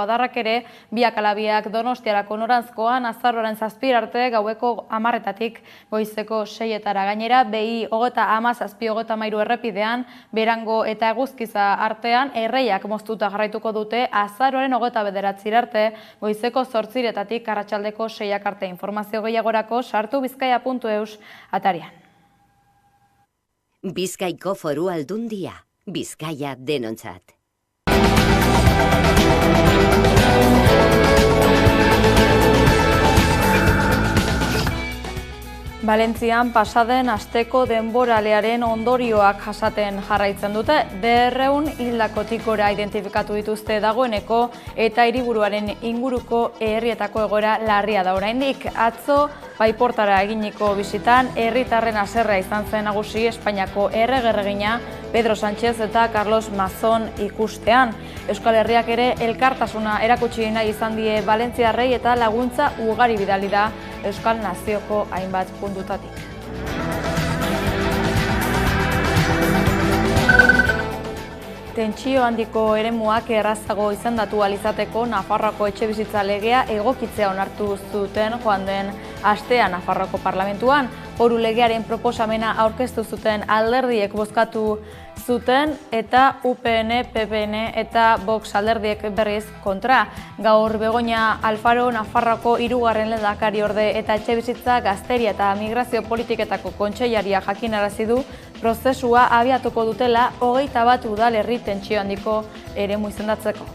Adarrak ere, biak ala biak Donostiarako noranzkoan azaroaren 7 arte gaueko 10-etatik goizeko 6-etara. Gainera, BI 37-33 errepidean, Berango eta Eguzkiza artean erreiak moztuta jarraituko dute azaroaren 29 arte goizeko 8-etatik arratsaldeko 6 arte. Informazio gehiagorako sartu bizkaia.eus atarian. Bizkaiko Foru Aldundia, Bizkaia denontzat. Valentzian pasaden asteko denboralearen ondorioak jasaten jarraitzen dute. 200 hildakotik gora identifikatu dituzte dagoeneko eta hiriburuaren inguruko herrietako egoera larria da oraindik. Atzo Paiportara eginiko bisitan herritarren haserrea izan zen nagusi Espainiako errege-erregina Pedro Sánchez eta Carlos Mazón ikustean. Euskal Herriak ere elkartasuna erakutsi nahi izan die valentziarrei eta laguntza ugari bidali da Euskal Nazioko hainbat puntutatik. Tentsio handiko eremuak errazago izendatu alizateko Nafarroako etxebizitza legea egokitzea onartu zuten joan den astean Nafarroako parlamentuan. Foru legearen proposamena aurkeztu zuten alderdiek bozkatu zuten eta UPN, PPN eta Vox alderdiek berriz kontra. Gaur Begoña Alfaro Nafarroako 3. lehendakari orde eta etxebizitza, gazteria eta migrazio politiketako kontseilaria jakinarazi du prozesua abiatuko dutela 21 udalerri tentsio handiko eremu izendatzeko.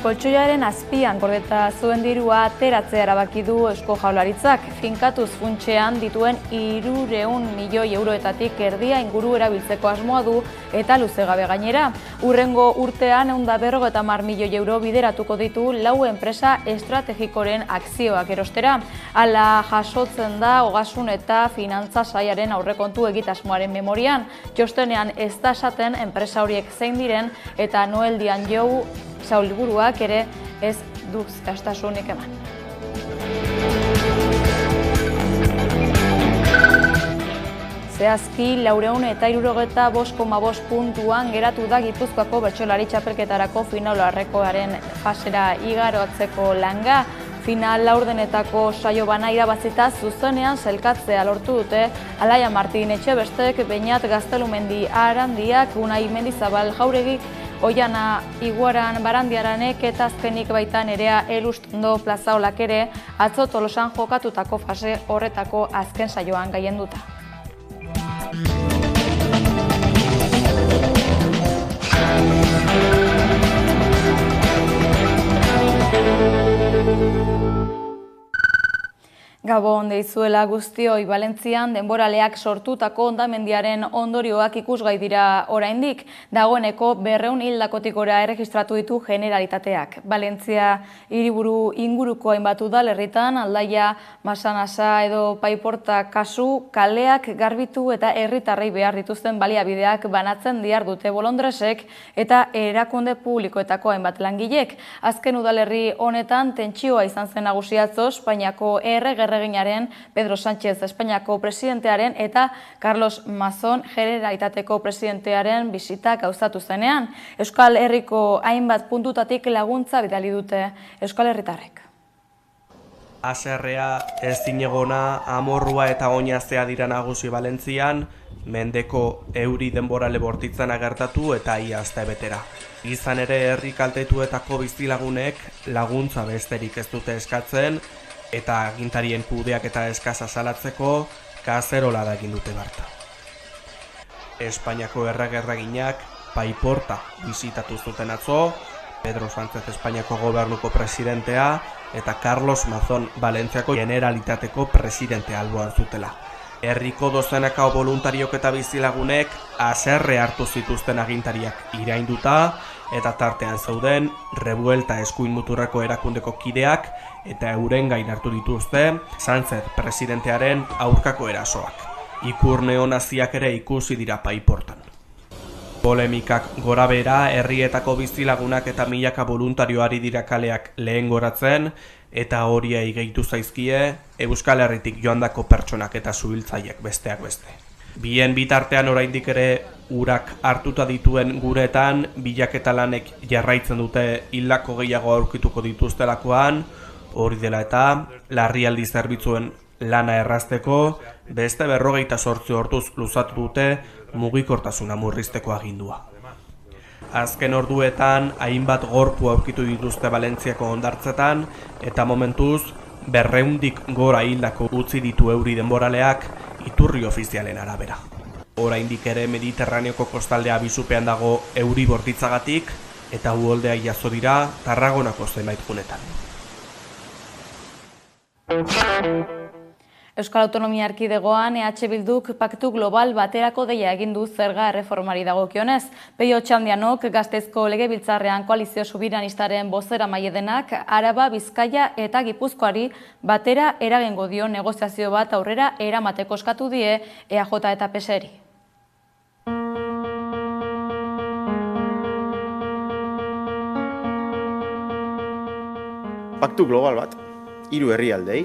Koltxoiaren azpian gordeta zuen dirua ateratzea erabaki du Eusko Jaurlaritzak. Finkatuz funtsean dituen 300 milioi euroetatik erdia inguru erabiltzeko asmoa du eta luzegabe gainera. Hurrengo urtean 150 milioi euro bideratuko ditu 4 enpresa estrategikoren akzioak erostera. Hala jasotzen da Ogasun eta Finantza Sailaren aurrekontu egitasmoaren memorian. Txostenean ez da esaten enpresa horiek zein diren eta Noel Dianjou Sailburuak ere ez du zehaztasunik eman. Zehazki 465,5 puntuan geratu da Gipuzkoako bertsolari txapelketarako finalerrekoaren fasera igarotzeko langa. Final laurdenetako saio bana irabazita zuzenean sailkatzea lortu dute Alaia Martin Etxebestek, Beñat Gaztelumendi Arandiak, Unai Mendizabal Jauregi, Oiana Iguaran Barandiaranek eta azkenik baita Nerea Elustondo Plazaolak ere atzo Tolosan jokatutako fase horretako azken saioan gailenduta. Gabon deizuela guztioi, Valentzian denboraleak sortutako hondamendiaren ondorioak ikusgai dira oraindik. Dagoeneko 200 hildakotik gora erregistratu ditu generalitateak. Valentzia hiriburu inguruko hainbat udalerritan, Aldaia, Masanasa edo Paiporta kasu, kaleak garbitu eta herritarrei behar dituzten baliabideak banatzen dihardute bolondresek eta erakunde publikoetako hainbat langilek. Azken udalerri honetan tentsioa izan zen nagusi atzo Espainiako erreginaren Pedro Sánchez Espainiako presidentearen eta Carlos Mazón Generalitateko presidentearen bisita gauzatu zenean. Euskal Herriko hainbat puntutatik laguntza bidali dute Euskal Herritarrek. Haserrea, ezinegona, amorrua eta oinazea dira nagusi Valentzian, mendeko euri denborale bortitzen agertatu eta ia astebetera. Izan ere herri kaltetuetako bizilagunek laguntza besterik ez dute eskatzen, eta agintarien kudeak eta eskasa salatzeko kazerola da egin dute berta. Espainiako errege-erreginak Paiporta bisitatu zuten atzo, Pedro Sánchez Espainiako gobernuko presidentea eta Carlos Mazón Valentziako generalitateko presidentea alboan zutela. Herriko dozenaka boluntariok eta bizilagunek haserre hartu zituzten agintariak irainduta eta tartean zeuden Revuelta eskuin muturreko erakundeko kideak eta euren gain hartu dituzte Sánchez presidentearen aurkako erasoak. Ikur neonaziak ere ikusi dira Paiportan. Polemikak gorabehera, herrietako bizilagunak eta milaka voluntarioari dira kaleak lehen goratzen, eta horiei gehitu zaizkie Euskal Herritik joandako pertsonak eta zuhiltzaileek besteak beste. Bien bitartean oraindik ere urak hartuta dituen guretan, bilaketa lanek jarraitzen dute hildako gehiago aurkituko dituztelakoan, hori dela eta larrialdi zerbitzuen lana errazteko, beste 48 orduz luzatu dute mugikortasuna murrizteko agindua. Azken orduetan, hainbat gorpu aurkitu dituzte Valentziako hondartzetan, eta momentuz, 200 gora hildako utzi ditu euri denboraleak iturri ofizialen arabera. Oraindik ere Mediterraneoko kostaldea bizupean dago euri bortitzagatik, eta uholdea jazo dira Tarragonako zenbait gunetan. Euskal Autonomia Erkidegoan EH Bilduk paktu global baterako deia egin du zerga erreformari dagokionez. Peio Txandianok Gasteizko Legebiltzarrean koalizio sobiranistaren bozeramaile denak Araba, Bizkaia eta Gipuzkoari batera eragingo dio negoziazio bat aurrera eramateko eskatu die EAJ eta PSeri. Paktu global bat, 3 herrialdei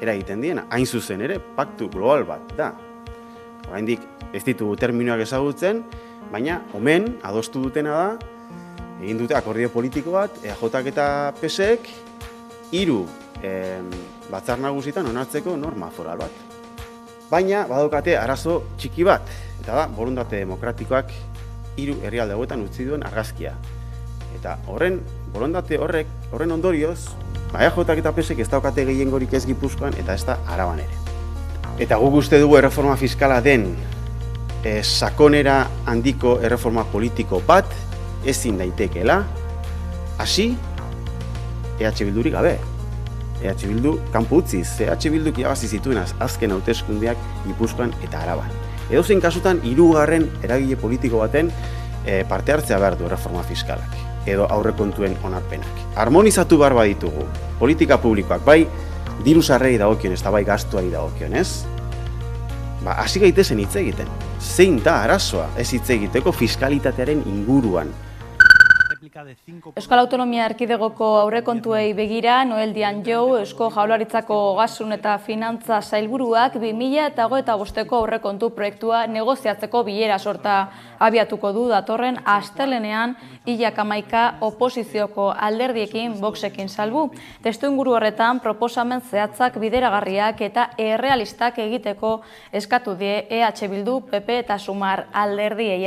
eragiten diena, hain zuzen ere, paktu global bat da. Oraindik ez ditugu terminoak ezagutzen, baina omen adostu dutena da, egin dute akordio politiko bat, EAJak eta PSek 3 batzar nagusitan onartzeko norma foral bat. Baina badaukate arazo txiki bat, eta da borondate demokratikoak 3 herrialde hauetan utzi duen argazkia. Eta horren borondate horren ondorioz, EAJak eta PSek ez daukate gehiengorik ez Gipuzkoan eta ez da Araban ere. Eta guk uste dugu erreforma fiskala den sakonera handiko erreforma politiko bat ezin daitekeela, hasi EH Bildurik gabe. EH Bildu kanpo utziz, EH Bilduk irabazi zituen azken hauteskundeak Gipuzkoan eta Araban. Edozein kasutan 3. eragile politiko baten parte hartzea behar du erreforma fiskalak edo aurrekontuen onarpenak. Harmonizatu behar baditugu, politika publikoak, bai diru sarrerei dagokionez eta bai gastuari dagokionez, hasi gaitezen hitz egiten. Zein da arazoa ez hitz egiteko fiskalitatearen inguruan? Euskal Autonomia Erkidegoko aurrekontuei begira, Noel Dianjou, Eusko Jaurlaritzako Ogasun eta Finantza Sailburuak 2025ko aurrekontu proiektua negoziatzeko bilera sorta abiatuko du datorren astelenean hilak 11 oposizioko alderdiekin Voxekin salbu. Testuinguru horretan proposamen zehatzak bideragarriak eta errealistak egiteko eskatu die EH Bildu, PP eta Sumar alderdiei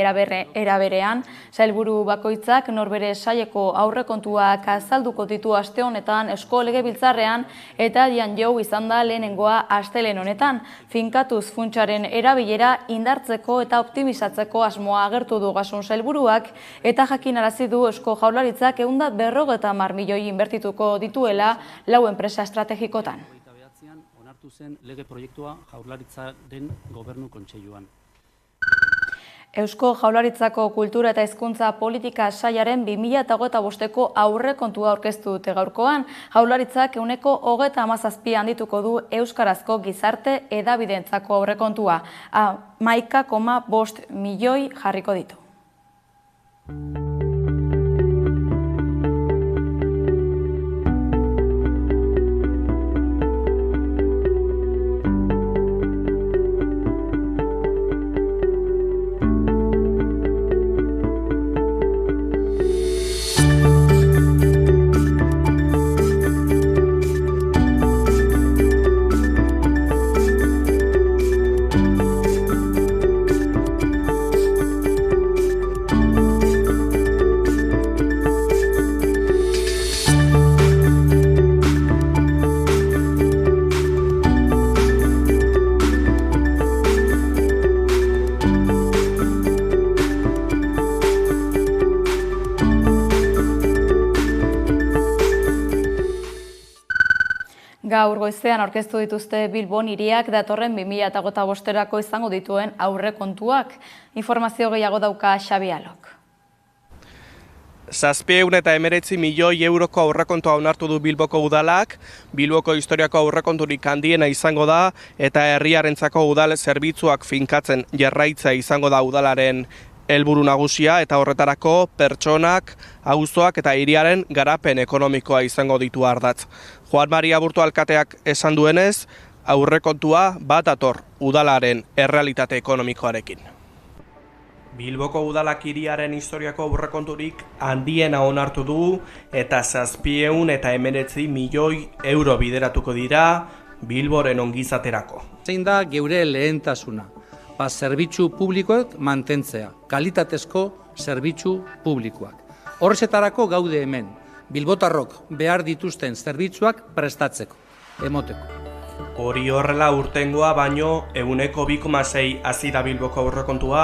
eraberean, sailburu bakoitzak norbere saileko aurrekontuak azalduko ditu aste honetan Eusko Legebiltzarrean eta Dianjou izan da lehenengoa astelehen honetan. Finkatuz funtsaren erabilera indartzeko eta optimizatzeko asmoa agertu du Ogasun sailburuak eta jakinarazi du Eusko Jaurlaritzak 150 milioi inbertituko dituela 4 enpresa estrategikotan. Onartu zen lege proiektua Jaurlaritzaren Gobernu Kontseiluan. Eusko Jaurlaritzako Kultura eta Hizkuntza Politika Sailaren 2025ko aurrekontua aurkeztu dute gaurkoan. Jaurlaritzak 37% handituko du euskarazko gizarte hedabideentzako aurrekontua. 11,5 milioi jarriko ditu. Gaur goizean aurkeztu dituzte Bilbon hiriak datorren 2025erako izango dituen aurrekontuak. Informazio gehiago dauka Xabi Alok. 719 milioi euroko aurrekontua onartu du Bilboko udalak, Bilboko historiako aurrekonturik handiena izango da eta herriarentzako udal zerbitzuak finkatzen jarraitza izango da udalaren helburu nagusia eta horretarako pertsonak, auzoak eta hiriaren garapen ekonomikoa izango ditu ardatz. Juan Maria Aburto alkateak esan duenez, aurrekontua bat dator udalaren errealitate ekonomikoarekin. Bilboko udalak hiriaren historiako aurrekonturik handiena onartu du eta 719 milioi euro bideratuko dira Bilboren ongizaterako. Zein da geure lehentasuna? Zerbitzu publikoak mantentzea, kalitatezko zerbitzu publikoak. Horrezetarako gaude hemen, bilbotarrok behar dituzten zerbitzuak prestatzeko, emoteko. Hori horrela urtengoa baino 2,6 hazi da Bilboko aurrekontua,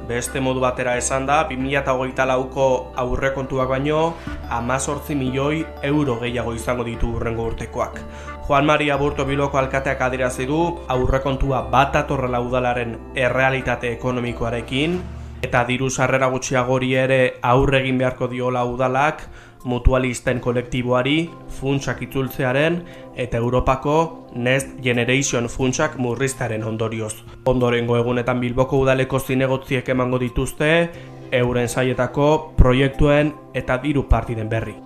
beste modu batera esan da 2024ko aurrekontuak baino 18 milioi euro gehiago izango ditu hurrengo urtekoak. Juan Maria Aburto Bilboko alkateak adierazi du aurrekontua bat datorrela udalaren errealitate ekonomikoarekin eta diru sarrera gutxiagori ere aurre egin beharko diola udalak mutualisten kolektiboari funtsak itzultzearen eta Europako Next Generation funtsak murriztearen ondorioz. Ondorengo egunetan Bilboko udaleko zinegotziek emango dituzte euren sailetako proiektuen eta diru partiden berri.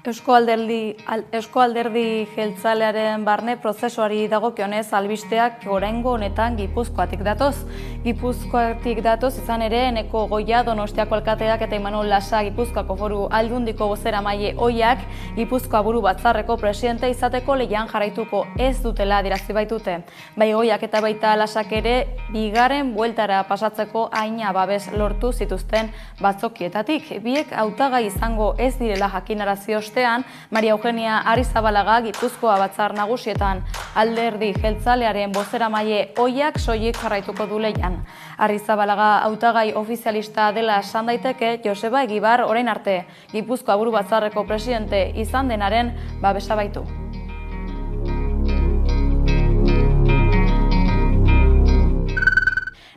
Eusko Alderdi Jeltzalearen barne prozesuari dagokionez albisteak oraingo honetan Gipuzkoatik datoz. Gipuzkoatik datoz izan ere Eneko Goia Donostiako alkateak eta Imanol Lasa Gipuzkoako Foru Aldundiko bozeramaile ohiak Gipuzkoa buru batzarreko presidente izateko lehian jarraituko ez dutela adierazi baitute. Bai Goiak eta baita Lasak ere bigarren bueltara pasatzeko haina babes lortu zituzten batzokietatik. Biek hautagai izango ez direla jakinarazi Maria Eugenia Arrizabalaga Gipuzkoa batzar nagusietan Alderdi Jeltzalearen bozeramaile ohiak soilik jarraituko du lehian. Arrizabalaga hautagai ofizialista dela esan daiteke Joseba Egibar orain arte Gipuzkoa buru batzarreko presidente izan denaren babesa baitu.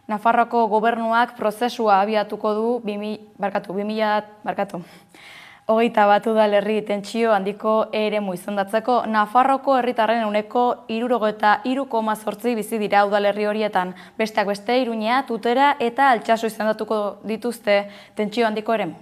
Nafarroako gobernuak prozesua abiatuko du 21 udalerri tentsio handiko eremu izendatzeko. Nafarroko herritarren ehuneko 63,8 bizi dira udalerri horietan. Besteak beste Iruña, Tutera eta Altsasu izendatuko dituzte tentsio handiko eremu.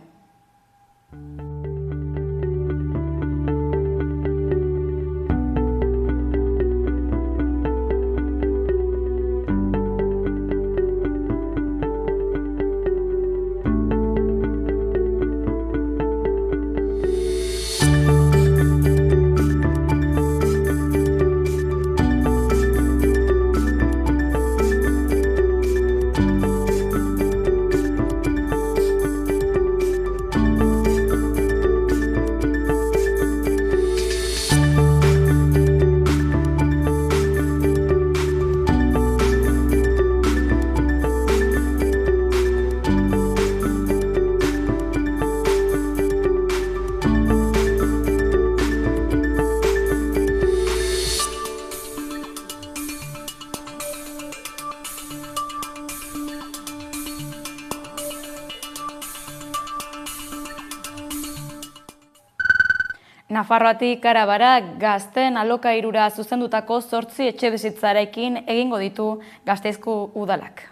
Nafarroatik Arabara gazteen alokairura zuzendutako 8 etxebizitzarekin egingo ditu Gasteizko udalak.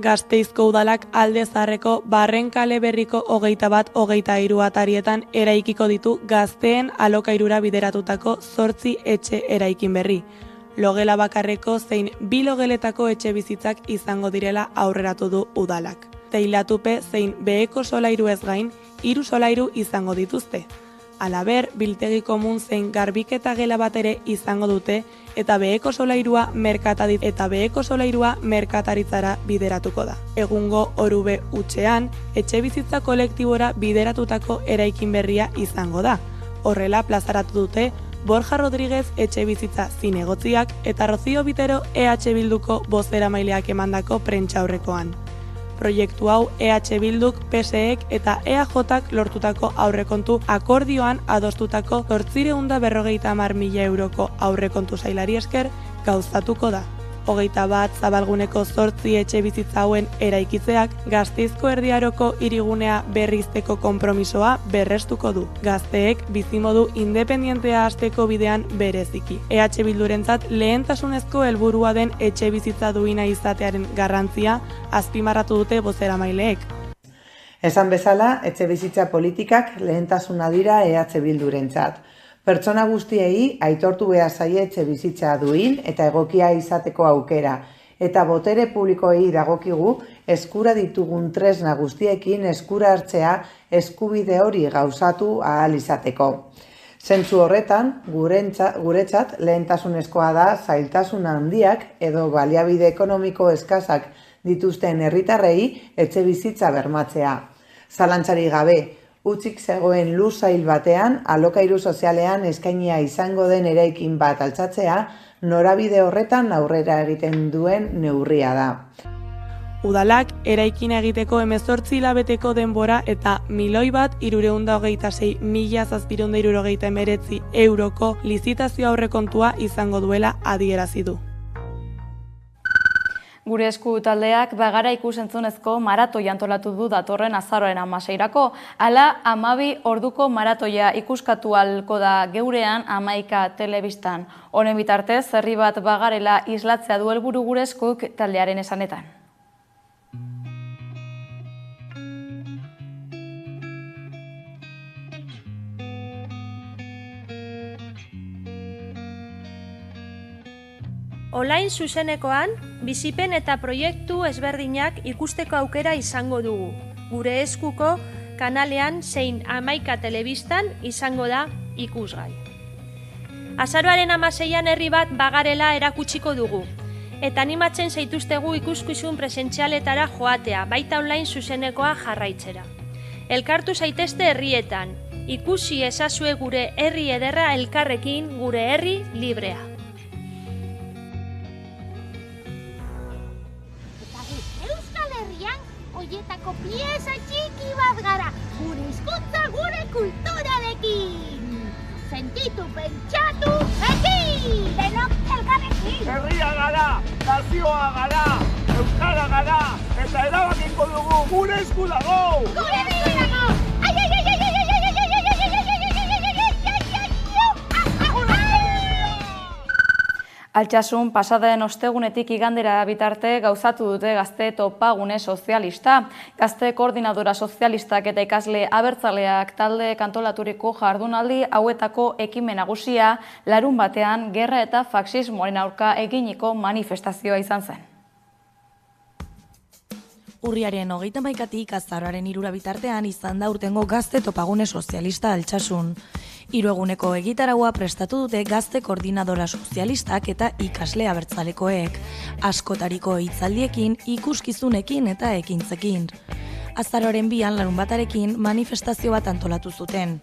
Gasteizko udalak Alde Zaharreko Barren kale berriko 21-23 atarietan eraikiko ditu gazteen alokairura bideratutako 8 etxe eraikin berri. Logela bakarreko zein 2 logeletako etxebizitzak izango direla aurreratu du udalak. Teilatupe zein beheko solairu ez gain, 3 solairu izango dituzte. Halaber, biltegi komun zein garbiketa gela bat ere izango dute eta beheko solairua merkataritzara bideratuko da. Egungo Orube hutsean, etxebizitza kolektibora bideratutako eraikin berria izango da. Horrela plazaratu dute Borja Rodríguez etxebizitza zinegotziak eta Rocío Bitero EH Bilduko bozeramaileak emandako prentsaurrekoan. Proiektu hau EH Bilduk, PSEek eta EAJak lortutako aurrekontu akordioan adostutako 850.000 euroko aurrekontu sailari esker gauzatuko da. 21 zabalguneko 8 etxe bizitza hauen eraikitzeak Gasteizko Erdiaroko hirigunea berrizteko konpromisoa berrestuko du. Gazteek bizimodu independentea hasteko bidean bereziki. EH Bildurentzat lehentasunezko helburua den etxe bizitza duina izatearen garrantzia azpimarratu dute bozeramaileek. Esan bezala, etxe bizitza politikak lehentasuna dira EH Bildurentzat. Pertsona guztiei aitortu behar zaie etxebizitza duin eta egokia izateko aukera, eta botere publikoei dagokigu eskura ditugun tresna guztiekin eskura hartzea eskubide hori gauzatu ahal izateko. Zentzu horretan, guretzat lehentasunezkoa da zailtasun handiak edo baliabide ekonomiko eskazak dituzten herritarrei etxebizitza bermatzea. Zalantzari gabe, utzik zegoen luzail batean, alokairu sozialean eskainia izango den eraikin bat altxatzea, norabide horretan aurrera egiten duen neurria da. Udalak eraikina egiteko 18 hilabeteko denbora eta 1.326.769 euroko lizitazio aurrekontua izango duela adierazi du. Gure esku taldeak bagara ikusentzunezko maratoi antolatu du datorren azaroaren 16-rako. Hala, 12 orduko maratoia ikuskatu ahalko da geurean 11 telebistan. Honen bitartez, herri bat bagarela islatzea du helburu gure eskuk taldearen esanetan. Online zuzenekoan, bizipen eta proiektu ezberdinak ikusteko aukera izango dugu. Gure eskuko kanalean zein 11 telebistan izango da ikusgai. Azaroaren 16an herri bat bagarela erakutsiko dugu. Eta animatzen zaituztegu ikuskizun presentzialetara joatea, baita online zuzenekoa jarraitzera. Elkartu zaitezte herrietan, ikusi ezazue gure herri ederra elkarrekin, gure herri librea. Oietako pieza txiki bat gara, gure hizkuntza, gure kulturarekin. Sentitu, pentsatu, ekin! Denok elkarrekin! Herria gara, nazioa gara, euskara gara, eta erabakiko dugu gure esku dago! Gure esku dago! Ai, ai, ai, ai, ai, ai, ai, ai, ai, Altsasun pasaden ostegunetik igandera bitarte gauzatu dute gazte topagune sozialista. Gazte koordinadora sozialistak eta ikasle abertzaleak talde kantolaturiko jardunaldi hauetako ekimen nagusia larun batean gerra eta faxismoaren aurka eginiko manifestazioa izan zen. Urriaren 31tik azaroaren 3 bitartean izan da urtengo gazte topagune sozialista Altsasun. 3 eguneko egitaraua prestatu dute gazte koordinadora sozialistak eta ikasle abertzalekoek, askotariko hitzaldiekin, ikuskizunekin eta ekintzekin. Azaroaren 2an larunbatarekin manifestazio bat antolatu zuten.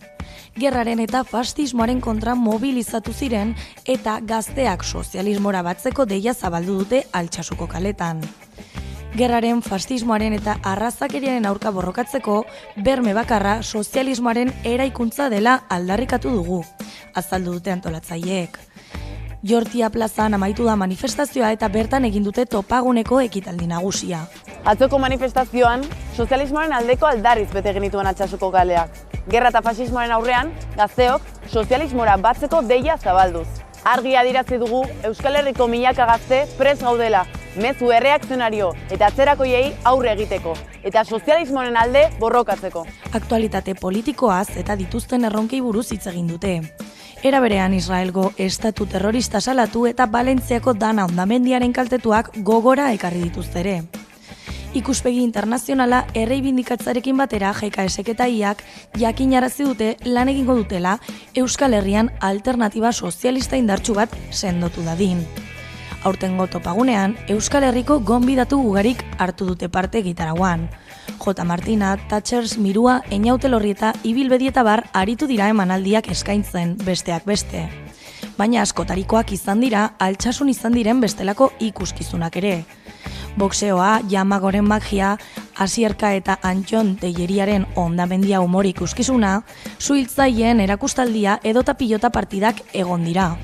Gerraren eta fascismoaren kontra mobilizatu ziren eta gazteak sozialismora batzeko deia zabaldu dute Altsasuko kaletan. Gerraren, fascismoaren eta arrazakeriaren aurka borrokatzeko berme bakarra sozialismoaren eraikuntza dela aldarrikatu dugu, azaldu dute antolatzaileek. Jortia plazan amaitu da manifestazioa eta bertan egin dute topaguneko ekitaldi nagusia. Atzoko manifestazioan, sozialismoaren aldeko aldarriz bete genituen Altsasuko kaleak. Gerra eta fascismoaren aurrean, gazteok sozialismora batzeko deia zabalduz. Argi adierazi dugu Euskal Herriko milaka gazte prest gaudela, mezu erreakzionario eta atzerakoiei aurre egiteko, eta sozialismoaren alde borrokatzeko. Aktualitate politikoaz eta dituzten erronkei buruz hitz egin dute. Era berean Israelgo estatu terrorista salatu eta Valentziako dana hondamendiaren kaltetuak gogora ekarri dituzte ere. Ikuspegi internazionala erreibindikatzarekin batera GKS-ek eta IAK jakinarazi dute lan egingo dutela Euskal Herrian alternatiba sozialista indartsu bat sendotu dadin. Aurtengo topagunean, Euskal Herriko gonbidatu ugarik hartu dute parte gitarauan. J. Martina, Thatchers, Mirua, Eñautelorri eta Ibilbedieta bar aritu dira emanaldiak eskaintzen, besteak beste. Baina askotarikoak izan dira, Altsasun izan diren bestelako ikuskizunak ere. Boxeoa, Jamagoren magia, Asierka eta Antxon Telleriaren hondamendia humor ikuskizuna, suhiltzaileen erakustaldia edota pilota partidak egon dira.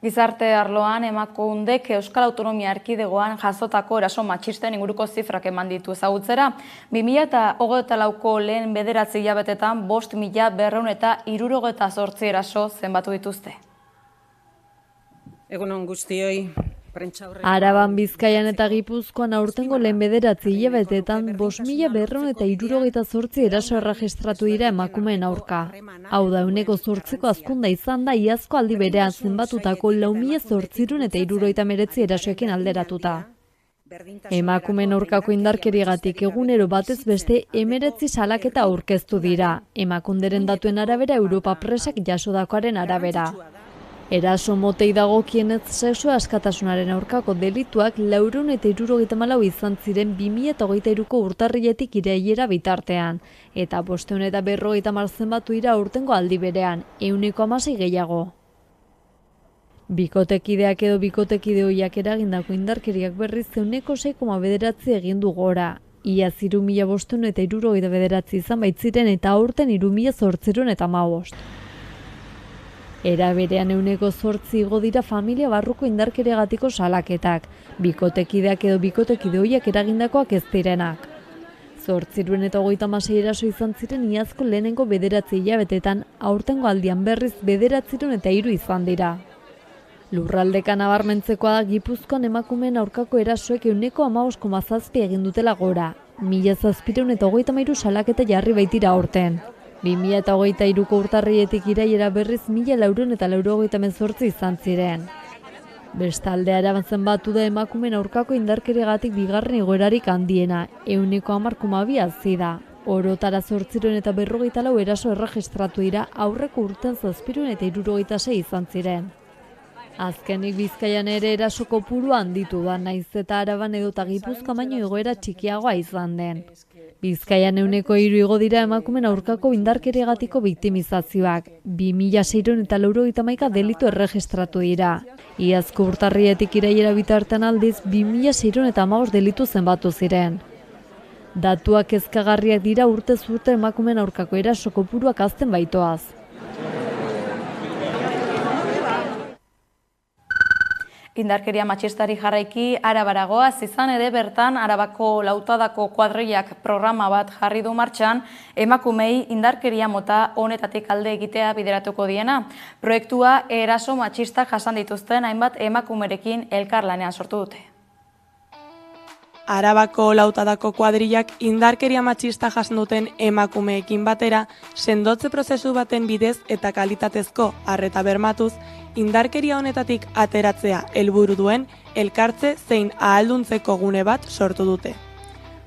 Gizarte arloan Emakundek Euskal Autonomia Erkidegoan jasotako eraso matxisten inguruko zifrak eman ditu ezagutzera. 2024ko lehen 9 hilabetetan 5.268 eraso zenbatu dituzte. Egunon guztioi, Araban, Bizkaian eta Gipuzkoan aurtengo lehen 9 hilabeteetan 5.278 eraso erregistratu dira emakumeen aurka. Hau da, 8% hazkunda izan da iazko aldi berean zenbatutako 4.879 erasoekin alderatuta. Emakumeen aurkako indarkeriagatik egunero batez beste 19 salaketa aurkeztu dira, Emakunderen datuen arabera Europa Presak jasodakoaren arabera. Eraso motei dagokienez sexu askatasunaren aurkako delituak 474 izan ziren 2023ko urtarriletik irailera bitartean, eta 550 zenbatu dira aurtengo aldi berean, 116 gehiago. Bikotekideak edo bikotekide ohiak eragindako indarkeriak berriz 6,9 egin du gora. Iaz 3.579 izan baitziren eta aurten 3.815. Era berean 8% igo dira familia barruko indarkeriagatiko salaketak, bikotekideak edo bikotekide ohiak eragindakoak ez direnak. 836 eraso izan ziren iazko lehenengo 9 hilabetetan, aurtengo aldian berriz 903 izan dira. Lurraldeka nabarmentzekoa da Gipuzkoan emakumeen aurkako erasoek 15,7 egin dutela gora, 1.733 salaketa jarri baitira aurten. 2023ko urtarrietik irailera berriz 1.498 izan ziren. Bestalde, Araban zenbatu da emakumeen aurkako indarkeriagatik bigarren igoerarik handiena, 10,2 hazi da. Orotara 854 eraso erregistratu dira, aurreko urtean 766 izan ziren. Azkenik Bizkaian ere eraso kopurua handitu da, naiz eta Araban edota Gipuzkoan baino igoera txikiagoa izan den. Bizkaian 3% igo dira emakumeen aurkako indarkeriagatiko biktimizazioak, 2.691 delitu erregistratu dira. Iazko urtarrietik irailera bitartean aldiz 2.615 delitu zenbatu ziren. Datuak kezkagarriak dira urtez urte emakumeen aurkako eraso kopuruak hazten baitoaz. Indarkeria matxistari jarraiki Arabaragoaz izan ere bertan Arabako Lautadako kuadrillak programa bat jarri du martxan emakumei indarkeria mota honetatik alde egitea bideratuko diena. Proiektua eraso matxistak jasan dituzten hainbat emakumerekin elkarlanean sortu dute. Arabako Lautadako kuadrillak indarkeria matxista jasan duten emakumeekin batera sendotze prozesu baten bidez eta kalitatezko arreta bermatuz indarkeria honetatik ateratzea helburu duen elkartze zein ahalduntzeko gune bat sortu dute.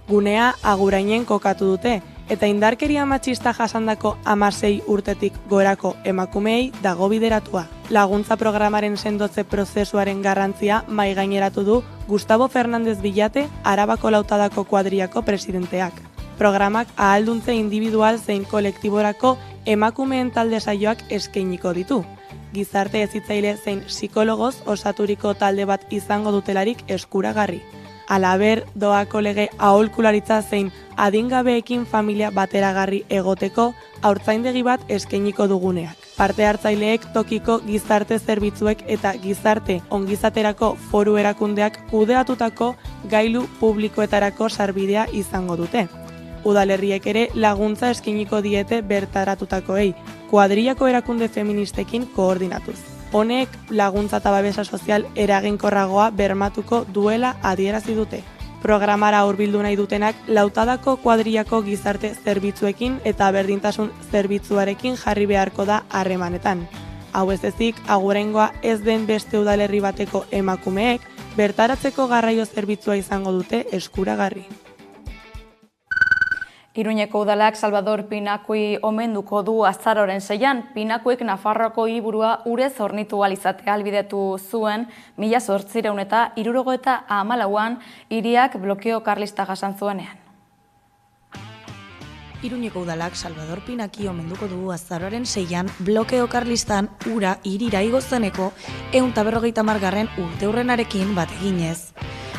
Gunea Agurainen kokatu dute eta indarkeria matxista jasandako 16 urtetik gorako emakumeei dago bideratua. Laguntza programaren sendotze prozesuaren garrantzia mahaigaineratu du Gustavo Fernández Villate, Arabako Lautadako kuadrillako presidenteak. Programak ahalduntze individual zein kolektiborako emakumeen talde saioak eskainiko ditu. Gizarte hezitzaile zein psikologoz osaturiko talde bat izango dutelarik eskuragarri. Halaber, doako lege aholkularitza zein adingabeekin familia bateragarri egoteko haurtzaindegi bat eskainiko duguneak. Parte hartzaileek tokiko gizarte zerbitzuek eta gizarte ongizaterako foru erakundeak kudeatutako gailu publikoetarako sarbidea izango dute. Udalerriek ere laguntza eskainiko diete bertaratutakoei, kuadrillako erakunde feministekin koordinatuz. Honek laguntza eta babesa sozial eraginkorragoa bermatuko duela adierazi dute. Programara hurbildu nahi dutenak Lautadako kuadrillako gizarte zerbitzuekin eta berdintasun zerbitzuarekin jarri beharko da harremanetan. Hau ez ezik, Aguraingoa ez den beste udalerri bateko emakumeek bertaratzeko garraio zerbitzua izango dute eskuragarri. Iruñeko udalak Salvador Pinakui omenduko du azaroaren 6an, Pinakuek Nafarroako hiriburua urez hornitu alizatea albidetu zuen 1874an hiriak blokeo karlista jasan zuenean. Iruñeko udalak Salvador Pinaki omenduko du azaroaren 6an blokeo karlistan ura hirira igo zeneko 150. urteurrenarekin bat eginez.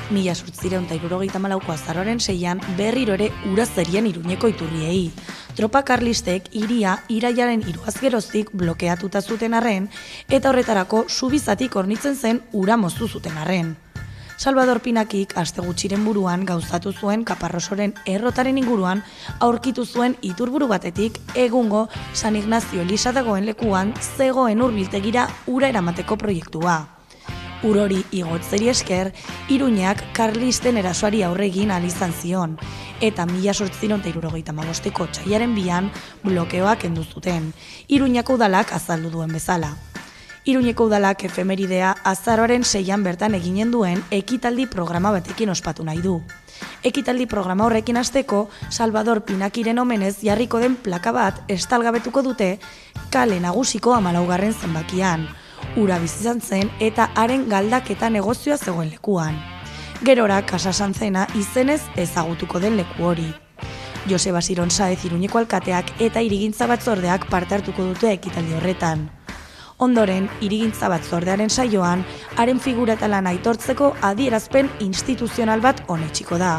1874ko azaroaren 6an berriro ere ura zerien Iruñeko iturriei. Tropa karlistek hiria irailaren 3 geroztik blokeatuta zuten arren eta horretarako subizatik hornitzen zen ura moztu zuten arren. Salvador Pinakik aste gutxiren buruan gauzatu zuen Kaparrosoren errotaren inguruan aurkitu zuen iturburu batetik egungo San Ignacio Eliza dagoen lekuan zegoen hurbiltegira ura eramateko proiektua. Urori igotzeri esker, Iruñak karlisten erasoari aurre egin ahal izan zion, eta 1875ko otsailaren 2an blokeoa kendu zuten, Iruñako udalak azaldu duen bezala. Iruñeko udalak efemeridea azaroaren 6an bertan eginen duen ekitaldi programa batekin ospatu nahi du. Ekitaldi programa horrekin hasteko, Salvador Pinakiren omenez jarriko den plaka bat estalgabetuko dute kale nagusiko 14. zenbakian. Ura bizizan zen eta haren galdaketa negozioa zegoen lekuan. Gerora Casa Sanzena izenez ezagutuko den leku hori. Joseba Siron Saez Iruñeko alkateak eta hirigintza batzordeak parte hartuko dute ekitaldi horretan. Ondoren, hirigintza batzordearen saioan, haren figura eta lana aitortzeko adierazpen instituzional bat onetsiko da.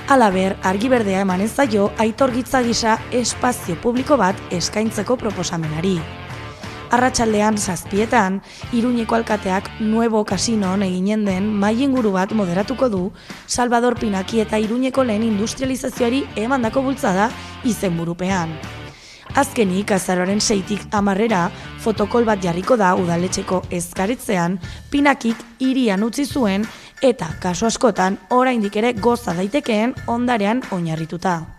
Halaber, argi berdea emanen zaio aitorgitza gisa espazio publiko bat eskaintzeko proposamenari. Arratsaldean 7etan, Iruñeko alkateak Nuevo Casinon eginen den mahai inguru bat moderatuko du Salvador Pinaki eta Iruñeko lehen industrializazioari emandako bultzada izenburupean. Azkenik, azaroaren 6tik 10 fotokol bat jarriko da udaletxeko ezkaritzean, Pinakik hirian utzi zuen eta kasu askotan oraindik ere goza daitekeen ondarean oinarrituta.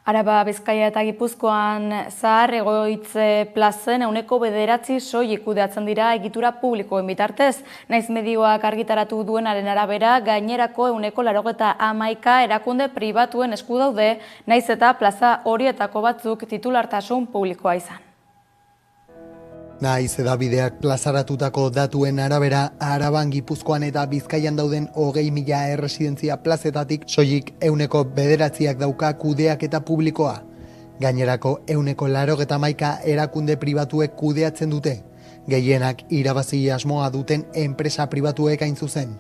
Araba, Bizkaia eta Gipuzkoan zahar egoitze plazen 9% soilik kudeatzen dira egitura publikoen bitartez. Naiz medioak argitaratu duenaren arabera, gainerako 91 erakunde pribatuen esku daude, naiz eta plaza horietako batzuk titulartasun publikoa izan. Naiz edabideak plazaratutako datuen arabera, Araban, Gipuzkoan eta Bizkaian dauden 20.000 erresidentzia plazetatik soilik 9% dauka kudeak eta publikoa. Gainerako 91 erakunde pribatuek kudeatzen dute, gehienak irabazi asmoa duten enpresa pribatuek hain zuzen.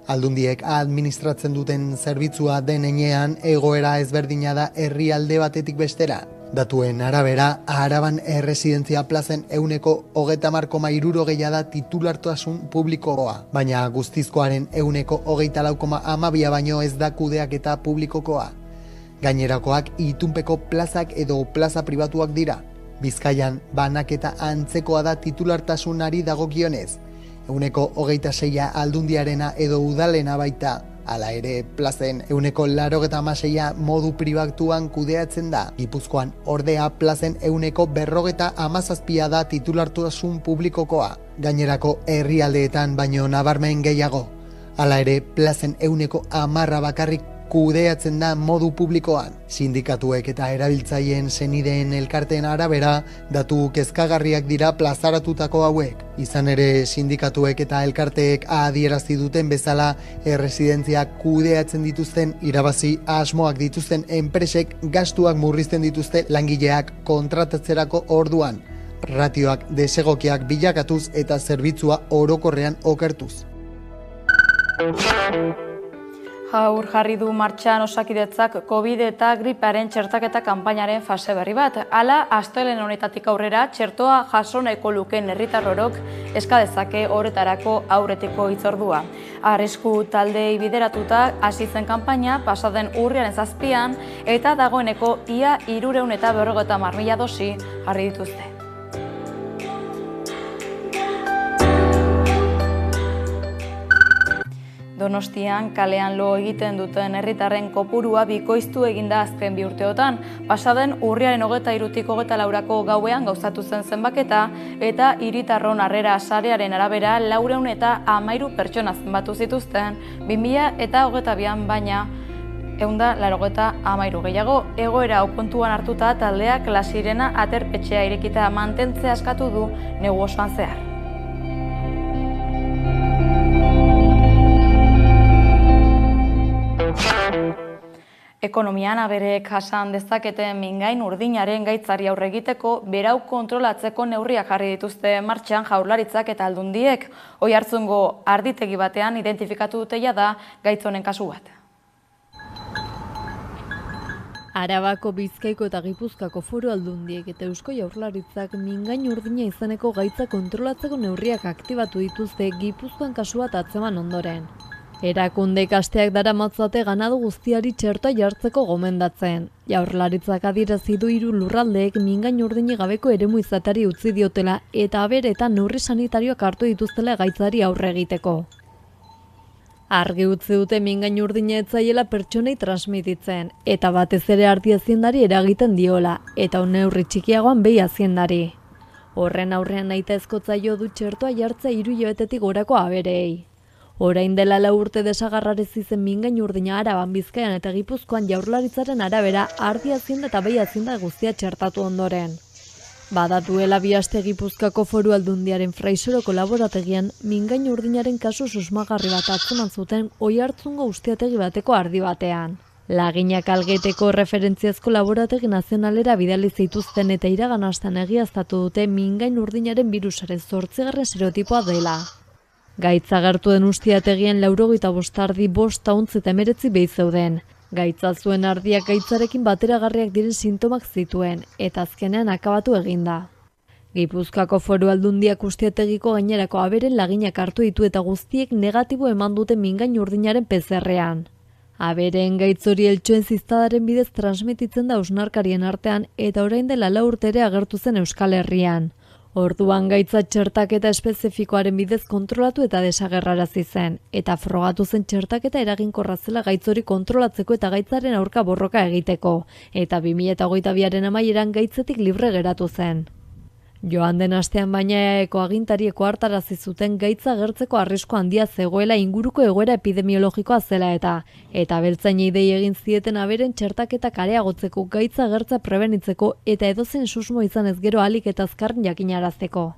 Aldundiek administratzen duten zerbitzua den heinean egoera ezberdina da herrialde batetik bestera. Datuen arabera, Araban erresidentzia plazen 30,3% da titulartasun publikoa, baina guztizkoaren 24,12% baino ez da kudeak eta publikokoa. Gainerakoak itunpeko plazak edo plaza pribatuak dira. Bizkaian banaketa antzekoa da titulartasunari dagokionez. 26% aldundiarena edo udalena baita. Hala ere, plazen 86% modu pribatuan kudeatzen da. Gipuzkoan ordea plazen 47% da titulartasun publikokoa. Gainerako herrialdeetan baino nabarmen gehiago. Hala ere, plazen 10% bakarrik kudeatzen da modu publikoan. Sindikatuek eta erabiltzaileen senideen elkarteen arabera, datu kezkagarriak dira plazaratutako hauek. Izan ere, sindikatuek eta elkarteek adierazi duten bezala, erresidentziak kudeatzen dituzten, irabazi asmoak dituzten enpresek gastuak murrizten dituzte langileak kontratatzerako orduan. Ratioak desegokiak bilakatuz eta zerbitzua orokorrean okertuz. Gaur jarri du martxan Osakidetzak COVID eta gripearen txertaketa kanpainaren fase berri bat. Hala, astelehen honetatik aurrera txertoa jaso nahiko lukeen herritar orok eska dezake horretarako aurretiko hitzordua. Arrisku taldei bideratuta hasi zen kanpaina pasaden urriaren 7an eta dagoeneko ia 350.000 dosi jarri dituzte. Donostian kalean lo egiten duten herritarren kopurua bikoiztu eginda azken 2 urteotan. Pasaden urriaren 23tik 24 gauean gauzatu zen zenbaketa eta hiritarron harrera sarearen arabera 413 pertsona zenbatu zituzten 2022an baina 193 gehiago. Egoera hau kontuan hartuta taldeak La Sirena aterpetxea irekita mantentzea eskatu du negu osoan zehar. Ekonomian aberek jasan dezaketen mingain urdinaren gaitzari aurre egiteko berau kontrolatzeko neurriak jarri dituzte martxan Jaurlaritzak eta Aldundiek. Oiartzungo arditegi batean identifikatu dute jada gaitz honen kasu bat. Arabako, Bizkaiko eta Gipuzkoako Foru Aldundiek eta Eusko Jaurlaritzak mingain urdina izeneko gaitza kontrolatzeko neurriak aktibatu dituzte Gipuzkoan kasu bat atzeman ondoren. Erakunde ikasteak daramatzate ganadu guztiari txertoa jartzeko gomendatzen. Jaurlaritzak adierazi du 3 lurraldeek mingain urdini gabeko eremu izatari utzi diotela eta abere eta neurri sanitarioak hartu dituztela gaitzari aurre egiteko. Argi utzi dute mingain urdina ez zaiela pertsonei transmititzen, eta batez ere ardi aziendari eragiten diola, eta neurri txikiagoan behi aziendari. Horren aurrean nahitaezko zaio du txertoa jartzea 3 hilabetetik gorako aberei. Orain dela 4 urte desagarrarezi zen mingain urdina Araban, Bizkaian eta Gipuzkoan Jaurlaritzaren arabera ardi azienda eta behi azienda guztia txertatu ondoren. Badatuela 2 aste Gipuzkoako Foru Aldundiaren Fraisoroko laborategian mingain urdinaren kasu susmagarri bat atzeman zuten Oiartzungo ustiategi bateko ardi batean. Laginak Algeteko referentziazko laborategi nazionalera bidali zituzten eta iragan astean egiaztatu dute mingain urdinaren birusaren 8. serotipoa dela. Gaitza agertu den ustiategian 85 ardi 5 auntz eta 19 behi zeuden. Gaitza zuen ardiak gaitzarekin bateragarriak diren sintomak zituen, eta azkenean akabatu eginda. Gipuzkoako Foru Aldundiak ustiategiko gainerako aberen laginak hartu ditu eta guztiek negatibo eman dute mingain urdinaren PCR-ean. Abereen gaitz hori eltxoen ziztadaren bidez transmititzen da hausnarkarien artean eta orain dela 4 urte ere agertu zen Euskal Herrian. Orduan gaitza txertaketa espezifikoaren bidez kontrolatu eta desagerrarazi zen, eta frogatu zen txertaketa eraginkorra zela gaitz hori kontrolatzeko eta gaitzaren aurka borroka egiteko, eta 2022aren amaieran gaitzetik libre geratu zen. Joan den astean baina EAeko agintarieko hartarazi zuten gaitza agertzeko arrisku handia zegoela inguruko egoera epidemiologikoa zela eta beltzainei dei egin zieten aberen txertaketak areagotzeko gaitza agertza prebenitzeko eta edozein susmo izan ez gero ahalik eta azkarren jakinarazteko.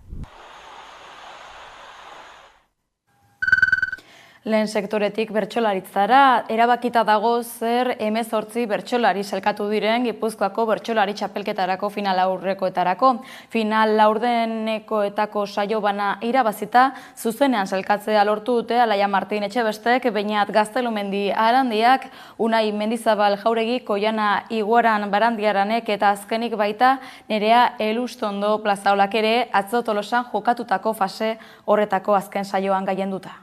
Lehen sektoretik bertsolaritzara, erabakita dago zer 18 bertsolari sailkatu diren Gipuzkoako bertsolari txapelketarako final aurrekoetarako. Final laurdenekoetako saio bana irabazita, zuzenean sailkatzea lortu dute Alaia Martin Etxebestek, Beñat Gaztelumendi Arandiak, Unai Mendizabal Jauregi, Koiana Iguaran Barandiaranek eta azkenik baita Nerea Elustondo Plazaolak ere atzo Tolosan jokatutako fase horretako azken saioan gailenduta.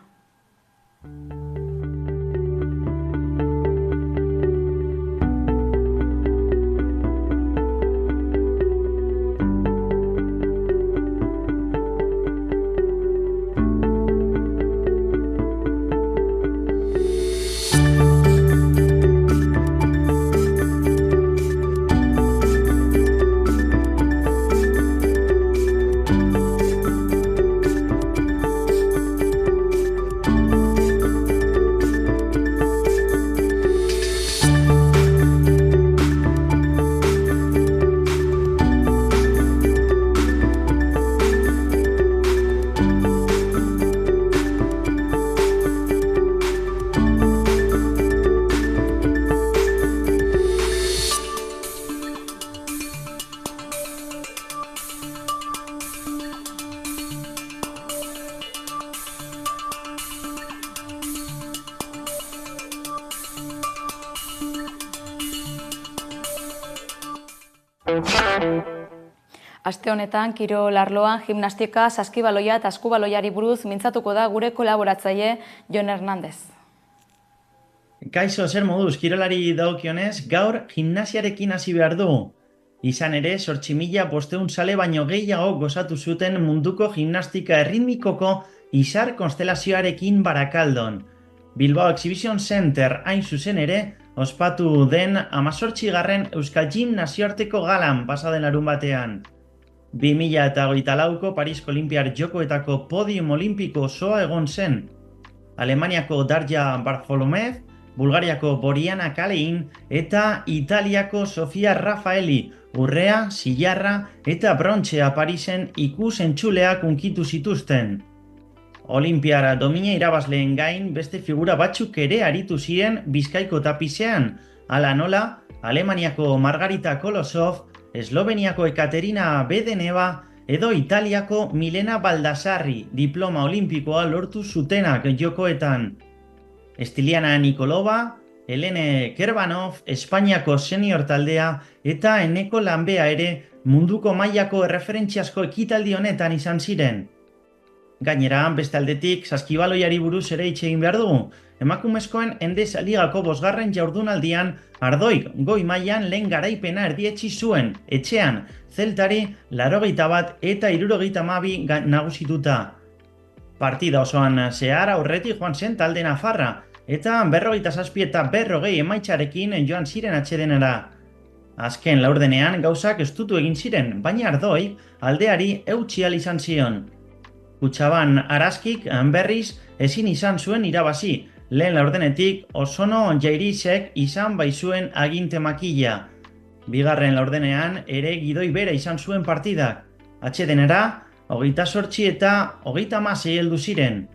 Aste honetan, kirol arloan, gimnastika, saskibaloia eta askubaloiari buruz mintzatuko da gure kolaboratzaile Jon Hernandez. Kaixo, zer moduz, kirolari dagokionez, gaur gimnasiarekin hasi behar du. Izan ere, 8.500 sale baino gehiago gozatu zuten munduko gimnastika erritmikoko Izar konstelazioarekin Barakaldon. Bilbao Exhibition Center hain zuzen ere, ospatu den 18. Euskal Gym nazioarteko galan pasaden larun batean. 2024ko Parisko Olinpiar Jokoetako podium olimpiko osoa egon zen. Alemaniako Darja Bartholomew, Bulgariako Boriana Kalein eta Italiako Sofia Raffaeli urrea, zilarra eta brontxea Parisen ikus-entzuleak unkitu zituzten. Olimpiara domina irabazleen gain beste figura batzuk ere aritu ziren Bizkaiko tapizean, hala nola Alemaniako Margarita Kolosov, Esloveniako Ekaterina Bedeneva edo Italiako Milena Baldassarri diploma olimpikoa lortu zutenak jokoetan. Estiliana Nikolova, Helene Kerbanov, Espainiako senior taldea eta Eneko Lanbea ere munduko mailako erreferentziazko ekitaldi honetan izan ziren. Gainera, beste aldetik, saskibaloiari buruz ere hitz egin behar dugu. emakumezkoen Endesa Ligako 5. jardunaldian Ardoik goi mailan lehen garaipena erdietsi zuen, etxean, Zeltari 81 eta 72 nagusituta. Partida osoan zehar aurretik joan zen talde nafarra, eta 47 eta 40 emaitzarekin joan ziren atsedenera. Azken laurdenean gauzak estutu egin ziren, baina Ardoik aldeari eutsi ahal izan zion. Kutxaban Araskik berriz ezin izan zuen irabazi, lehen laurdenetik Osono Jairisek izan baizuen aginte makila. Bigarren laurdenean ere gidoi bera izan zuen partidak. Atsedenera, 28 eta 36 heldu ziren.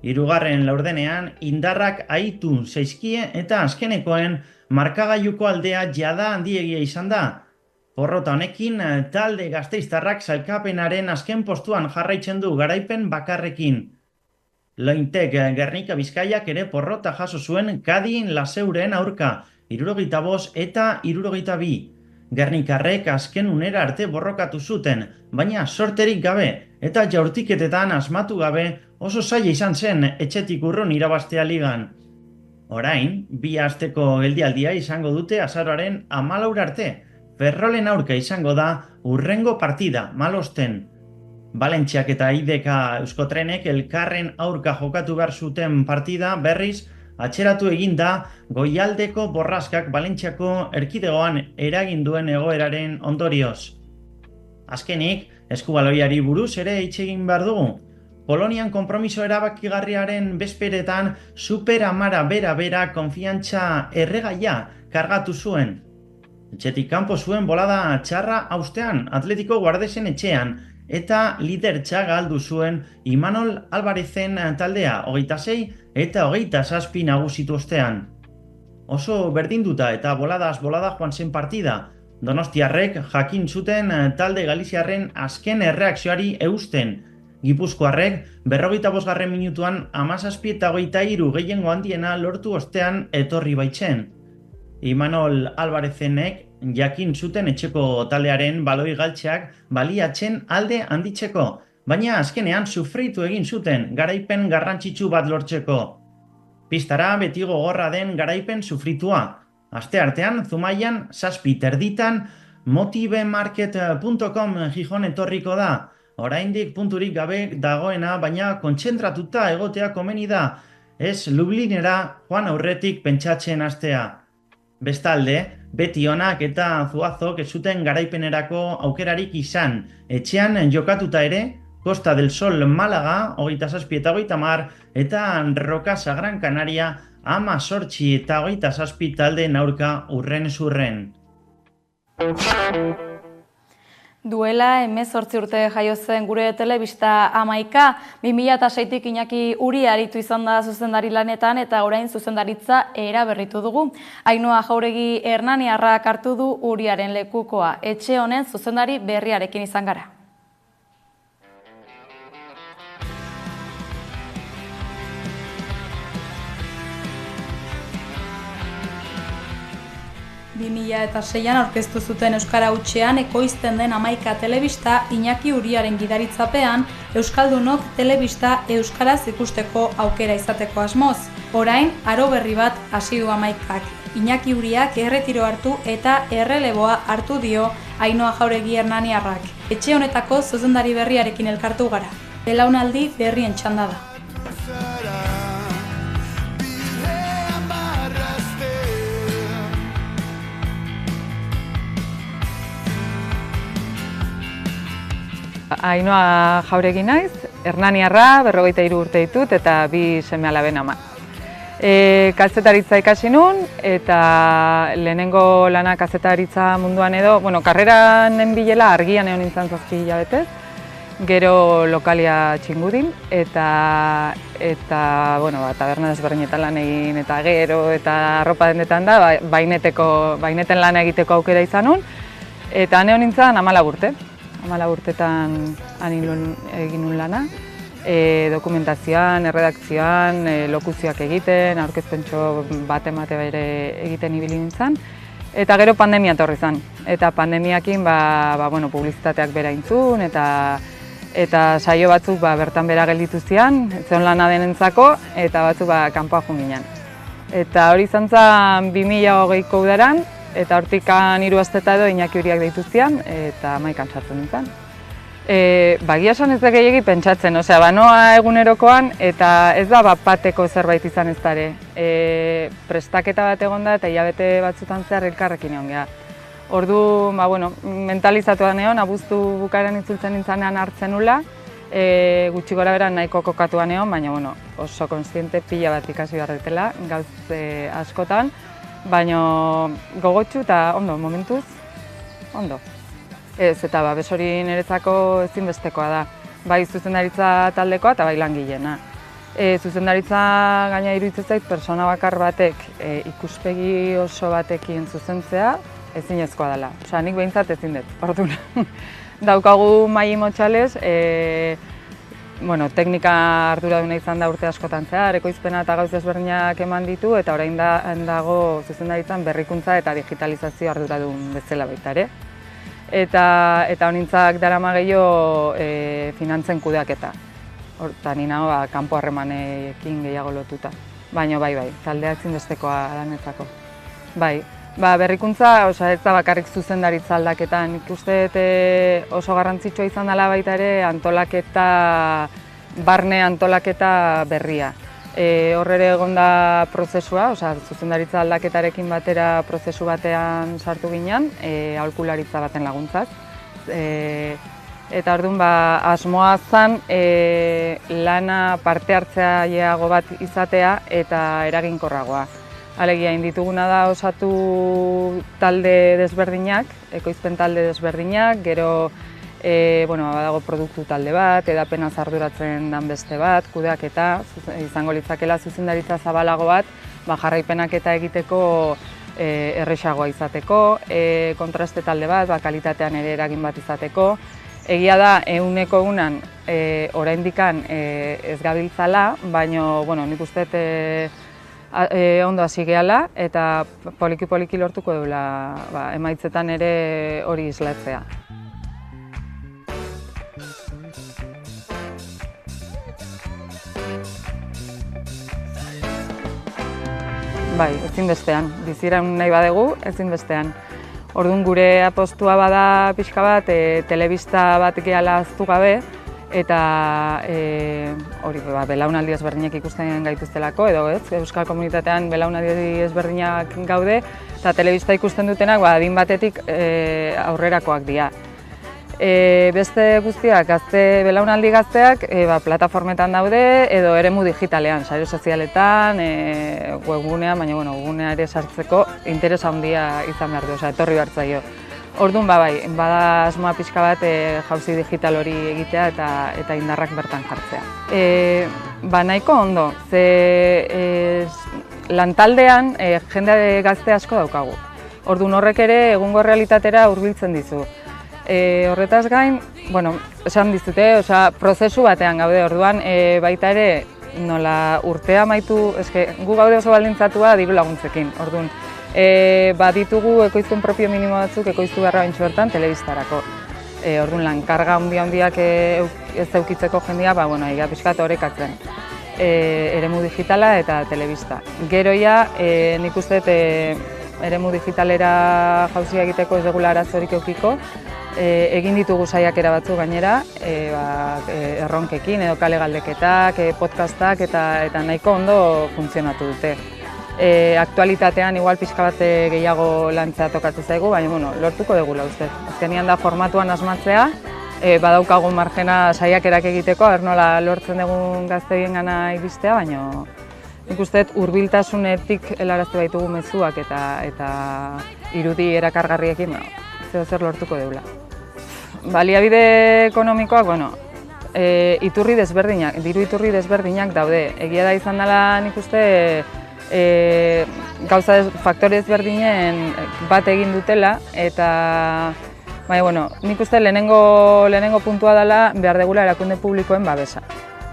Hirugarren laurdenean indarrak aitu zaizkie eta azkenekoen markagailuko aldea jada handiegia izan da. Porrota honekin talde gasteiztarrak sailkapenaren azken postuan jarraitzen du garaipen bakarrekin. Lointek Gernika Bizkaiak ere porrota jaso zuen Kadin Laseuren aurka, 75 eta 72. Gernikarrek azken unera arte borrokatu zuten, baina sorterik gabe eta jaurtiketetan asmatu gabe oso zaila izan zen etxetik urrun irabaztea ligan. Orain, 2 asteko geldialdia izango dute azaroaren 14 arte. Ferrolen aurka izango da urrengo partida, Malosten. Valentziak eta IDK Euskotrenek elkarren aurka jokatu behar zuten partida berriz atxeratu egin da Goialdeko borraskak Valentziako erkidegoan eragin duen egoeraren ondorioz. Azkenik, eskubaloiari buruz ere hitz egin behar dugu. Polonian konpromiso erabakigarriaren bezperetan Super Amara bera konfiantza erregaia kargatu zuen. Etxetik kanpo zuen bolada txarra haustean Atletico Guardesen etxean eta lidertza galdu zuen Imanol Alvarezen taldea 26 eta 27 nagusitu ostean. Oso berdinduta eta boladaz bolada joan zen partida. Donostiarrek jakin zuten talde galiziarren azken erreakzioari eusten. Gipuzkoarrek 45. minutuan 17 eta 23 gehiengo handiena lortu ostean etorri baitzen. Imanol Alvarezenek jakin zuten etxeko taldearen baloi galtzeak baliatzen alde handitzeko, baina azkenean sufritu egin zuten garaipen garrantzitsu bat lortzeko. Pistara beti gogorra den garaipen sufritua. Asteartean Zumaian 7 terditan motivemarket.com Gijon etorriko da. Oraindik punturik gabe dagoena, baina kontzentratuta egotea komeni da, ez Lublinera joan aurretik pentsatzen hastea. Bestalde, beti onak eta Zuazok ez zuten garaipenerako aukerarik izan. Etxean jokatuta ere, Costa del Sol Málaga, 27 eta 30, eta Rocasa Gran Canaria, 18 eta 27 talde aurka urren zurren. Duela 18 urte jaio zen gure telebista Amaika, 2006tik Iñaki Uri aritu izan da zuzendari lanetan eta orain zuzendaritza eraberritu dugu. Ainhoa Jauregi Hernaniarrak hartu du Uriaren lekukoa. Etxe honen zuzendari berriarekin izan gara. Eta 2006an aurkeztu zuten Euskara Hutsean ekoizten den Amaika telebista Iñaki Uriaren gidaritzapean Euskaldunok telebista euskaraz ikusteko aukera izateko asmoz. Orain, aro berri bat hasi du Amaikak. Iñaki Uriak erretiro hartu eta erreleboa hartu dio Ainhoa Jauregi Hernaniarrak. Etxe honetako zuzendari berriarekin elkartu gara. Belaunaldi berrien txanda da. Ainhoa Jauregi naiz, Hernaniarra, 43 urte ditut eta 2 seme-alaben ama. Kazetaritza ikasi nun eta lehenengo lana kazetaritza munduan edo, karreran nenbilela argian egon nintzen 7 hilabetez, gero lokalia Txingudin eta taberna desberdinetan lan egin eta gero eta arropa dendetan da, baineten lana egiteko aukera izan nun eta egon nintzen 14 urte. 14 urtetan egin nun lana, dokumentazioan, erredakzioan, lokuzioak egiten, aurkezpentxo bate bere egiten ibili nintzen. Eta gero pandemia etorri zen. Eta pandemiakin publizitateak bera intzun, eta eta saio batzuk bertan bera gelditu zian, zeon lana denentzako, eta batzuk kanpoa joan ginen. Eta hori izan zen 2020ko udaran, eta hortikan 3 asteta edo Iñaki Uriak deitu zian, eta 11an sartu nintzen. Bagia esan ez da gehiegi pentsatzen, banoa egunerokoan eta ez da bateko zerbait izan ez dare. Prestaketa bat egon da eta hilabete batzutan zehar elkarrekin egon geha. Ordu, mentalizatuan egon, abuztu bukaeran itzultzen nintzanean hartzen nula, gutxi gora bera nahiko kokatuan egon, baina oso konstiente pila bat ikasi beharretela, gauz askotan, baina gogotxu eta ondo, momentuz, ondo. Ez, eta babes hori niretzako ezinbestekoa da. Bai zuzendaritza taldekoa eta bai langileena. Zuzendaritza gaina iruditzen zait pertsona bakar batek ikuspegi oso batekin zuzentzea ezinezkoa dela. Osea, nik behintzat ezin dut, orduan. Daukagu Mai Motxales, teknika arduraduna izan da urte askotan zehar, ekoizpena eta gauz desberdinak eman ditu, eta orain dago zuzendaritzan berrikuntza eta digitalizazio arduradun bezala baita ere. Eta honintzak darama gehiago finantzen kudeaketa. Horta ninago kanpo harremanekin gehiago lotuta. Baina bai, taldea ezinbestekoa danetzako. Bai, berrikuntza ez da bakarrik zuzendaritza aldaketan. Nik uste oso garrantzitsua izan dela baita ere antolaketa, barne antolaketa berria. Horre egon da prozesua, zuzendaritza aldaketarekin batera prozesu batean sartu ginen, aholkularitza baten laguntzak. Eta orduan asmoa zen lana parte hartzaileago bat izatea eta eraginkorragoa. Alegia, indituguna da osatu talde desberdinak, ekoizpen talde desberdinak, gero badago produktu talde bat, edapenaz arduratzen dan beste bat, kudeaketa, izango litzakela zuzendaritza zabalago bat, jarraipenak eta egiteko erresagoa izateko, kontraste talde bat, kalitatean ere eragin bat izateko. Egia da, eguneko egunan oraindikan ez gabiltzala, baina nik uste ondo hasi gehala eta poliki lortuko duela emaitzetan ere hori islatzea. Bai, ezinbestean. Biziraun nahi badegu, ezinbestean. Orduan gure apostua bada pixka bat, telebista bat gehala aztu gabe, eta hori belaunaldi ezberdinak ikusten gaituztelako, edo ez, euskal komunitatean belaunaldi ezberdinak gaude, eta telebista ikusten dutenak adin batetik aurrerakoak dira. Beste guztiak, belaunaldi gazteak plataformetan daude edo eremu digitalean, sare sozialetan, webgunean, baina webgunea ere sartzeko interesa handia izan behar du, etorri behar zaio. Orduan bada asmoa pixka bat jauzi digital hori egitea eta indarrak bertan jartzea. Nahiko ondo, ze lantaldean jende gazte asko daukagu. Orduan horrek ere egungo realitatera hurbiltzen dizu. Horretaz gain, esan dizute, prozesu batean gaude, orduan baita ere nola urtea amaitu, gu gaude oso baldintzatua diru laguntzekin, orduan ditugu ekoizpen propio minimo batzuk ekoiztu beharra bintxu bertan telebistarako. Orduan lan karga handiak ez eukitzeko jendia, egia pixkat horrekatzen. Eremu digitala eta telebista. Gero nik uste eremu digitalera jauzia egiteko ez dugula arazorik eukiko, egin ditugu saiakera batzu gainera, erronkekin edo kale galdeketak, podcastak eta nahiko ondo funtzionatu dute. Aktualitatean igual pixka bat gehiago lantzea tokatzen zaigu, baina lortuko dugula uste. Azkenean da formatuan asmatzea, badaukagun margena saiakerak egiteko, nola lortzen dugun gaztegien gana iristea, baina nik uste hurbiltasunetik helarazte baitugu mezuak eta irudi erakargarriekin zer lortuko dugula. Baliabide ekonomikoak, iturri desberdinak, diru iturri desberdinak daude. Egia da izan dela nik uste gauza faktore ezberdinen bat egin dutela eta nik uste lehenengo puntua dela behar degula erakunde publikoen babesa.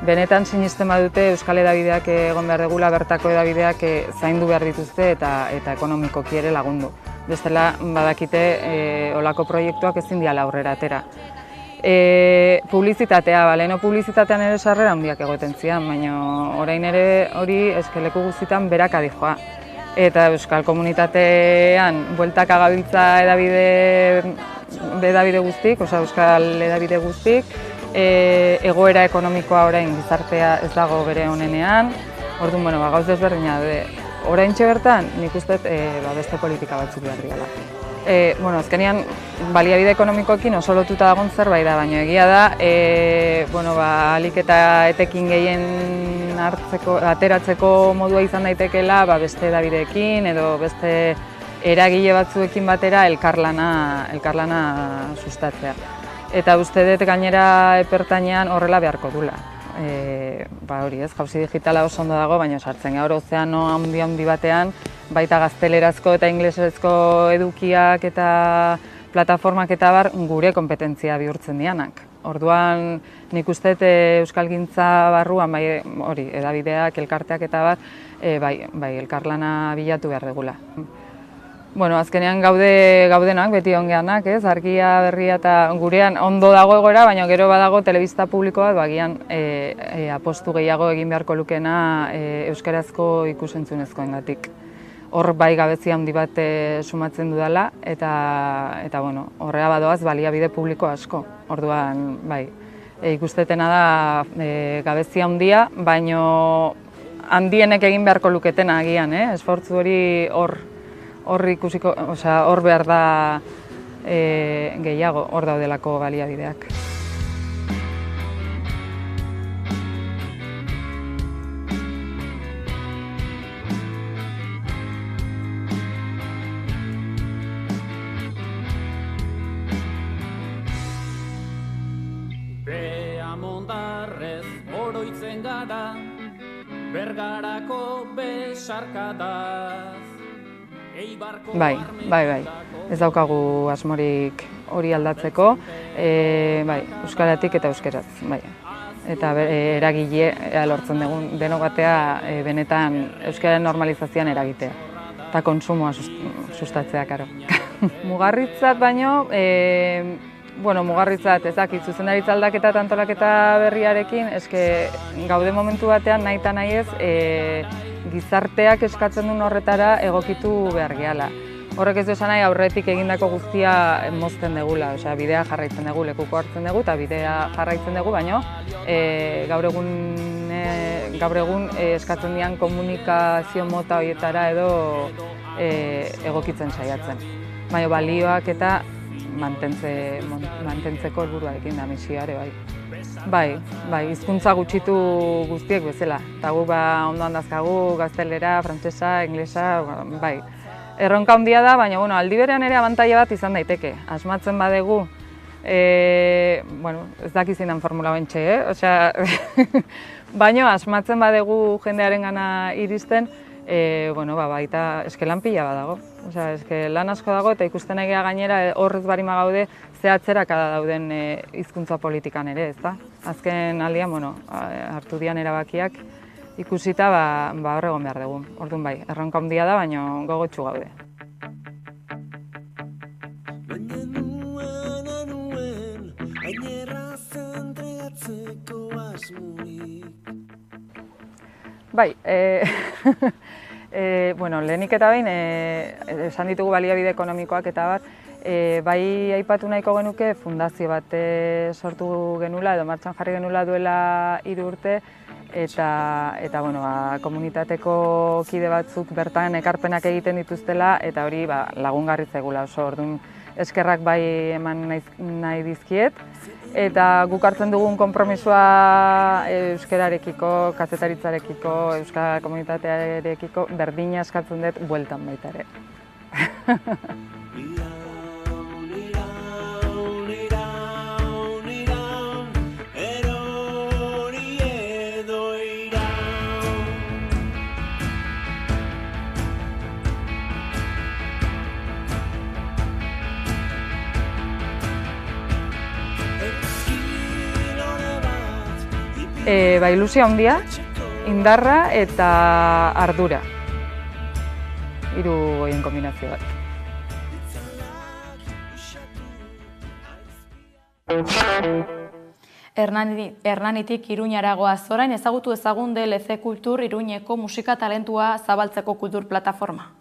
Benetan sinisten badute Euskal Hedabideak egon behar degula, bertako hedabideak zaindu behar dituzte eta ekonomikoki ere lagundu. Bestela badakite olako proiektuak ezin diala aurrera atera. Publizitatea, leheno publizitatean ere sarrera handiak egoten zian, baina orain ere hori leku guztietan berak adijoa. Eta euskal komunitatean bueltaka gabiltza edabide guztik, euskal edabide guztik, egoera ekonomikoa orain gizartea ez dago bere onenean, orduan, gauz desberdina daude. Oraintxe bertan, nik uste beste politika batzuk behar direla. Azkenean, baliabide ekonomikoekin oso lotuta dagoen zerbait da, baina egia da, alik eta etekin gehien ateratzeko modua izan daitekeela beste edabideekin edo beste eragile batzuekin batera elkarlana sustatzea. Eta uste dut gainera epertainean horrela beharko dula. Hori ez, jauzi digitala oso ondo dago, baina sartzen gaur ozeano handi batean, baita gaztelerazko eta inglesezko edukiak eta plataformak eta bar gure kompetentzia bihurtzen dianak. Orduan nik uste euskalgintza barruan, hori, edabideak, elkarteak eta bar, elkarlana bilatu behar dugula. Azkenean gaudenak, beti ongeanak, argia, berria eta gurean ondo dago egoera, baina gero badago telebista publikoa, agian apostu gehiago egin beharko lukena euskarazko ikusentzunezkoengatik. Hor gabezia handi bat sumatzen dudala, eta horrela badoaz baliabide publiko asko. Orduan, ikustetena da gabezia handia, baina handienek egin beharko luketena agian, esfortzu hori hor behar da gehiago, hor daudelako baliabideak. Beamondarrez oroitzen gara, Bergarako besarkadaz. Bai. Ez daukagu asmorik hori aldatzeko, euskaratik eta euskeraz, Eta eragile lortzen dugun denogatea benetan euskararen normalizazioan eragitea. Eta konsumoa sustatzea, karo. Mugarritzat baino, mugarritzat ezakit zuzendaritza aldaketa eta antolaketa berriarekin, gaude momentu batean nahi eta nahi ez, gizarteak eskatzen duen horretara egokitu behar gehala. Horrek ez du esan nahi aurretik egindako guztia mozten dugula, bidea jarraitzen dugu, lekuko hartzen dugu eta bidea jarraitzen dugu, baina gaur egun eskatzen dian komunikazio mota horietara edo egokitzen saiatzen. Baina balioak eta mantentzeko helburuarekin da misioare bai. Hizkuntza gutxitu guztiek bezala. Eta gu ondo handazkagu, gaztelera, frantsesa, inglesa, bai. Erronka handia da, baina aldi berean ere abantaila bat izan daiteke. Asmatzen badegu, ez dakizinan formula bentxe, baina asmatzen badegu jendearengana iristen, baita lan pila bat dago. Lan asko dago eta ikusten egia gainera horrez barima gaude zehatzerakada dauden hizkuntza politikan ere, ezta? Azken aldian, hartu dian erabakiak ikusita hor egon behar dugu. Orduan erronka handia da, baina gogotsu gaude. Lehenik eta behin, esan ditugu baliabide ekonomikoak eta bar, bai aipatu nahiko genuke fundazio bat sortu genula edo martxan jarri genula duela 3 urte eta komunitateko kide batzuk bertan ekarpenak egiten dituztela eta hori lagungarri zaigula oso. Orduan eskerrak bai eman nahi dizkiet eta guk hartzen dugun konpromisoa euskararekiko, kazetaritzarekiko, euskal komunitatearekiko berdina eskatzen dut bueltan baita ere. Ilusia handia, indarra eta ardura. 3 horien kombinazio bat. Hernanitik Iruñaragoa zorain ezagutu ezagun DLC Kultur Iruñeko musika talentua zabaltzeko kultur plataforma.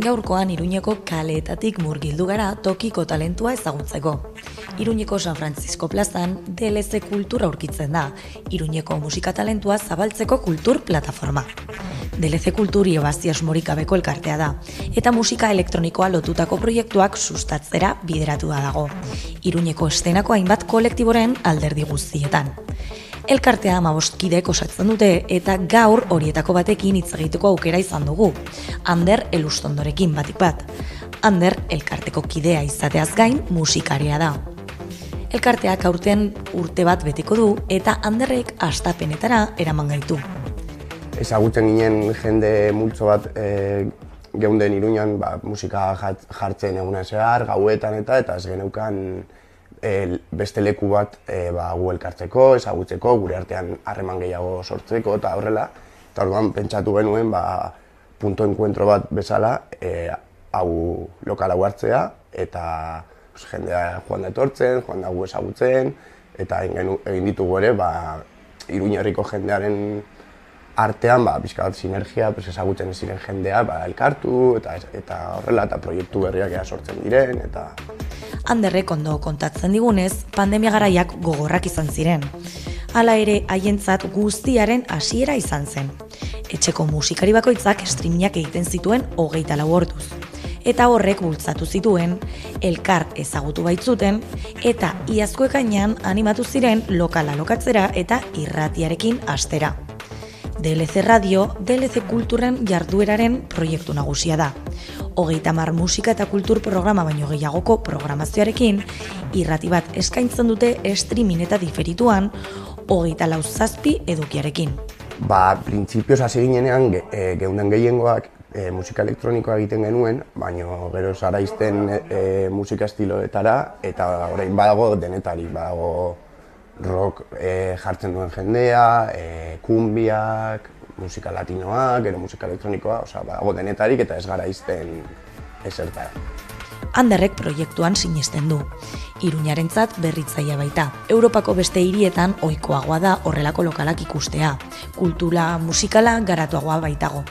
Gaurkoan Iruñeko kaleetatik murgildu gara tokiko talentua ezagutzeko. Iruñeko San Francisco plazan DLC Kultur aurkitzen da, Iruñeko musika talentua zabaltzeko kultur plataforma. DLC Kultur iobazi asmorik gabeko elkartea da, eta musika elektronikoa lotutako proiektuak sustatzera bideratua dago, Iruñeko estenako hainbat kolektiboren alderdi guztietan. Elkartea 15 kidek osatzen dute eta gaur horietako batekin hitz egiteko aukera izan dugu, Ander Elustondorekin batik bat. Ander elkarteko kidea izateaz gain musikaria da. Elkarteak aurten urte bat beteko du eta Anderrek hastapenetara eraman gaitu. Ezagutzen ginen jende multzo bat geunden Iruñan musika jartzen egunean zehar, gauetan eta ez geneukan beste leku bat gu elkartzeko, ezagutzeko, gure artean harreman gehiago sortzeko eta horrela. Eta orduan pentsatu genuen punto encuentro bat bezala hau lokal hau hartzea eta jendea joan da etortzen, joan da gu ezagutzen eta egin ditugu ere Iruña herriko jendearen artean pixka bat sinergia, ezagutzen ez ziren jendea elkartu eta horrela eta proiektu berriak sortzen diren eta... Anderrek ondo kontatzen digunez, pandemia garaiak gogorrak izan ziren. Hala ere, haientzat guztiaren hasiera izan zen. Etxeko musikari bakoitzak streamingak egiten zituen 24 orduz. Eta horrek bultzatu zituen, elkar ezagutu baitzuten, eta iazko ekainean animatu ziren lokala lokatzera eta irratiarekin hastera. DLC Radio, DLC Kulturren jardueraren proiektu nagusia da. 30 musika eta kultur programa baino gehiagoko programazioarekin, irrati bat eskaintzen dute streaming eta diferituan, 24 edukiarekin. Printzipioz hasi ginenean geunden gehiengoak musika elektronikoa egiten genuen, baino gero zaraizten musika estiloetara eta orain badago denetari, badago rock jartzen duen jendea, kumbiak, musika latinoak, gero musika elektronikoa, badago denetarik eta ez gara izten ezertara. Anderrek proiektuan sinesten du. Iruñarentzat berritzailea baita. Europako beste hirietan ohikoagoa da horrelako lokalak ikustea. Kultura musikala garatuagoa baitago.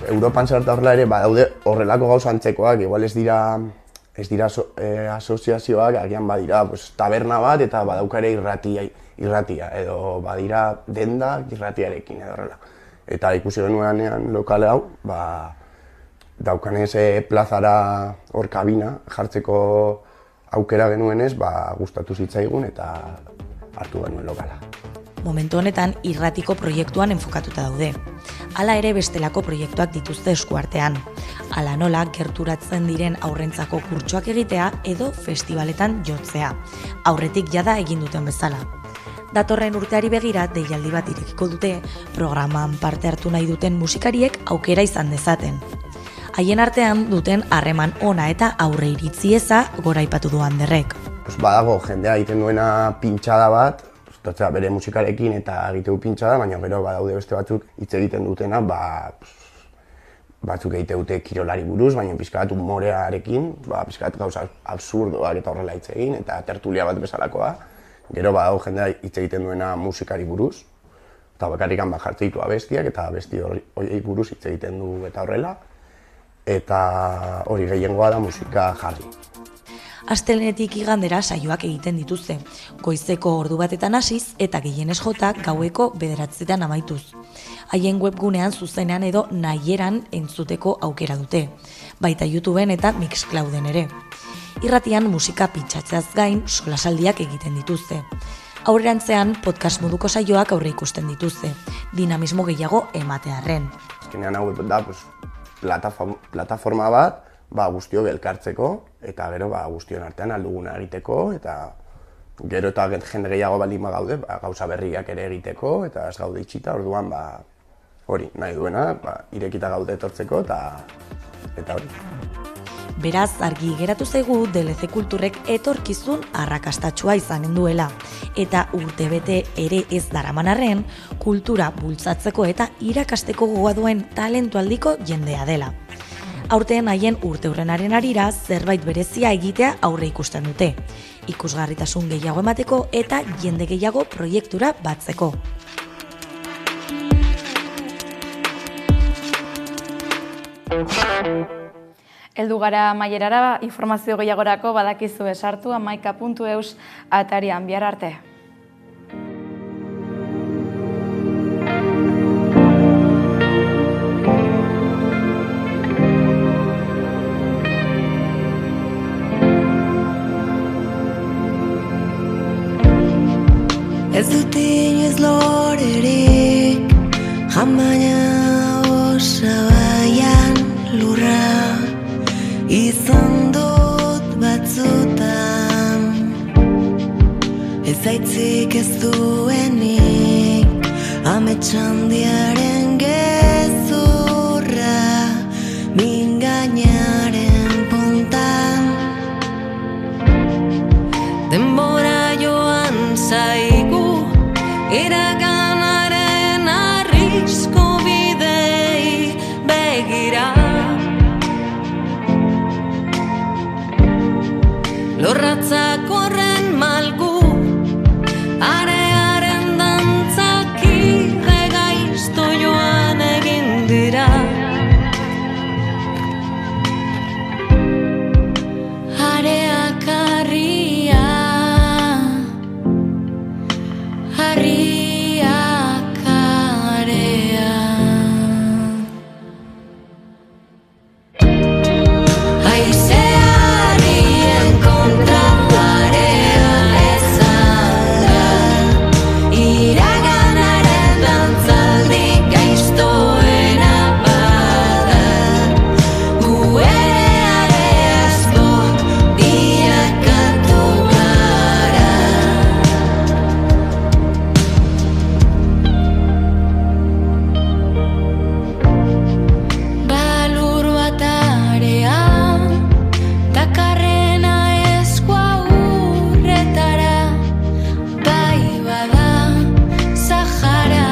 Europan zerta horrela ere badaude horrelako gauza antzekoak, igual ez dira asoziazioak, agian badira taberna bat eta badauka ere irratia, edo badira dendak irratiarekin edo horrela. Eta ikusi genuenean lokal hau, daukanez plazara hor kabina jartzeko aukera genuenez, gustatu zitzaigun eta hartu genuen lokala. Momentu honetan irratiko proiektuan enfokatuta daude. Hala ere bestelako proiektuak dituzte eskuartean. Hala nola gerturatzen diren aurrentzako kurtsoak egitea edo festivaletan jotzea. Aurretik jada egin duten bezala. Datorren urteari begira deialdi bat irekiko dute programan parte hartu nahi duten musikariek aukera izan dezaten. Haien artean duten harreman ona eta aurre iritzi eza goraipatu du Anderrek. Badago jendea egiten duena pintxada bat, bere musikarekin eta egiteu pintxada, baina gero badaude beste batzuk hitz egiten dutena, batzuk egite dute kirolari buruz, baina pixka bat humorearekin, pixka bat gauza absurdoak eta horrela hitz egin, eta tertulia bat bezalakoa. Gero badago jendea hitz egiten duena musikari buruz, eta bakarrikan jartzen ditu abestiak, eta abesti horiei buruz hitz egiten du eta horrela, eta hori gehiengoa da musika jarri. Astelenetik igandera saioak egiten dituzte, goizeko ordu batetan hasiz eta gehienez jota gaueko 9etan amaituz. Haien webgunean zuzenean edo nahieran entzuteko aukera dute, baita YouTubeen eta Mixclouden ere. Irratian musika pintxatzeaz gain solasaldiak egiten dituzte. Aurrerantzean podcast moduko saioak aurre ikusten dituzte, dinamismo gehiago ematearren. Azkenean hau da plataforma bat, guztiok elkartzeko, eta gero guztion artean alduguna egiteko, eta gero eta jende gehiago baldin gaude, gauza berriak ere egiteko, eta ez gaude itxita, orduan hori nahi duena, irekita gaude etortzeko, eta hori. Beraz, argi geratu zaigu DLC Kulturrek etorkizun arrakastatsua izanen duela. Eta urtebete ere ez daraman arren, kultura bultzatzeko eta irakasteko gogoa duen talentu handiko jendea dela. Aurten haien urteurrenaren arira zerbait berezia egitea aurre ikusten dute. Ikusgarritasun gehiago emateko eta jende gehiago proiektura batzeko. Heldu gara amaierara, informazio gehiagorako badakizu esartu hamaika.eus atarian. Bihar arte. Ez dut inoiz lorerik, jamaina osabaian lurra izan dut batzutan. Ez aitzik ez duenik, ametsandiaren gezurra, mingainaren puntan. Denbora joan zaigu, iraganaren arrisku bidei begira. Lorratzak horren malgu, arearen dantzak irregaizto joan egin dira. Areak harria, harriak area. Haizearien kontra area ezan da, iraganaren dantzaldi gaiztoena bada. Gu ere areazko bilakatu gara. Balur bat area, dakarrena eskua urretara, bai bada Sahara.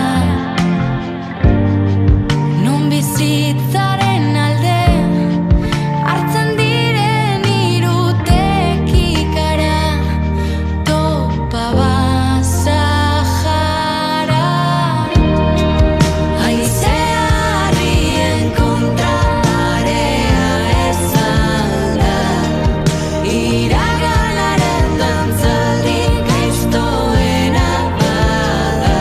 Non bizitzaren alde, hartzen diren irutekikara, topa bat Sahara. Haizearrien kontra area ezan da, iraganaren dantzaldi gaiztoena bada.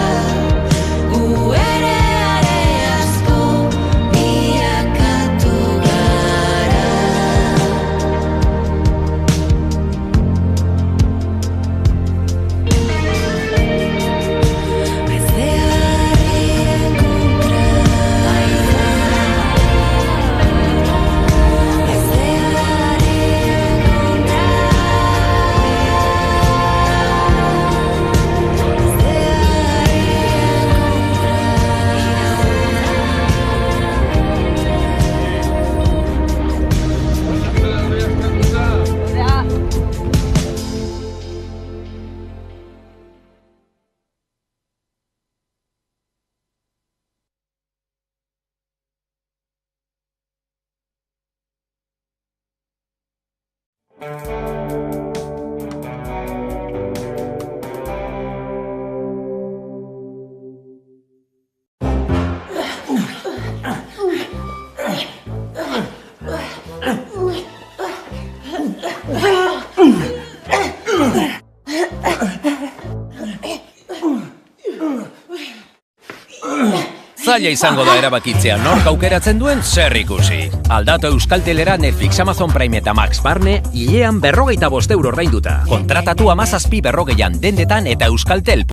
Gu ere areazko bilakatu gara. Haizearrien kontra, Zaila izango da erabakitzea nork aukeratzen duen zer ikusi. Aldatu Euskaltelera Netflix, Amazon Prime eta Max Barne hilean €45 ordainduta. Kontratatu 17 berrogeian dendetan eta Euskaltel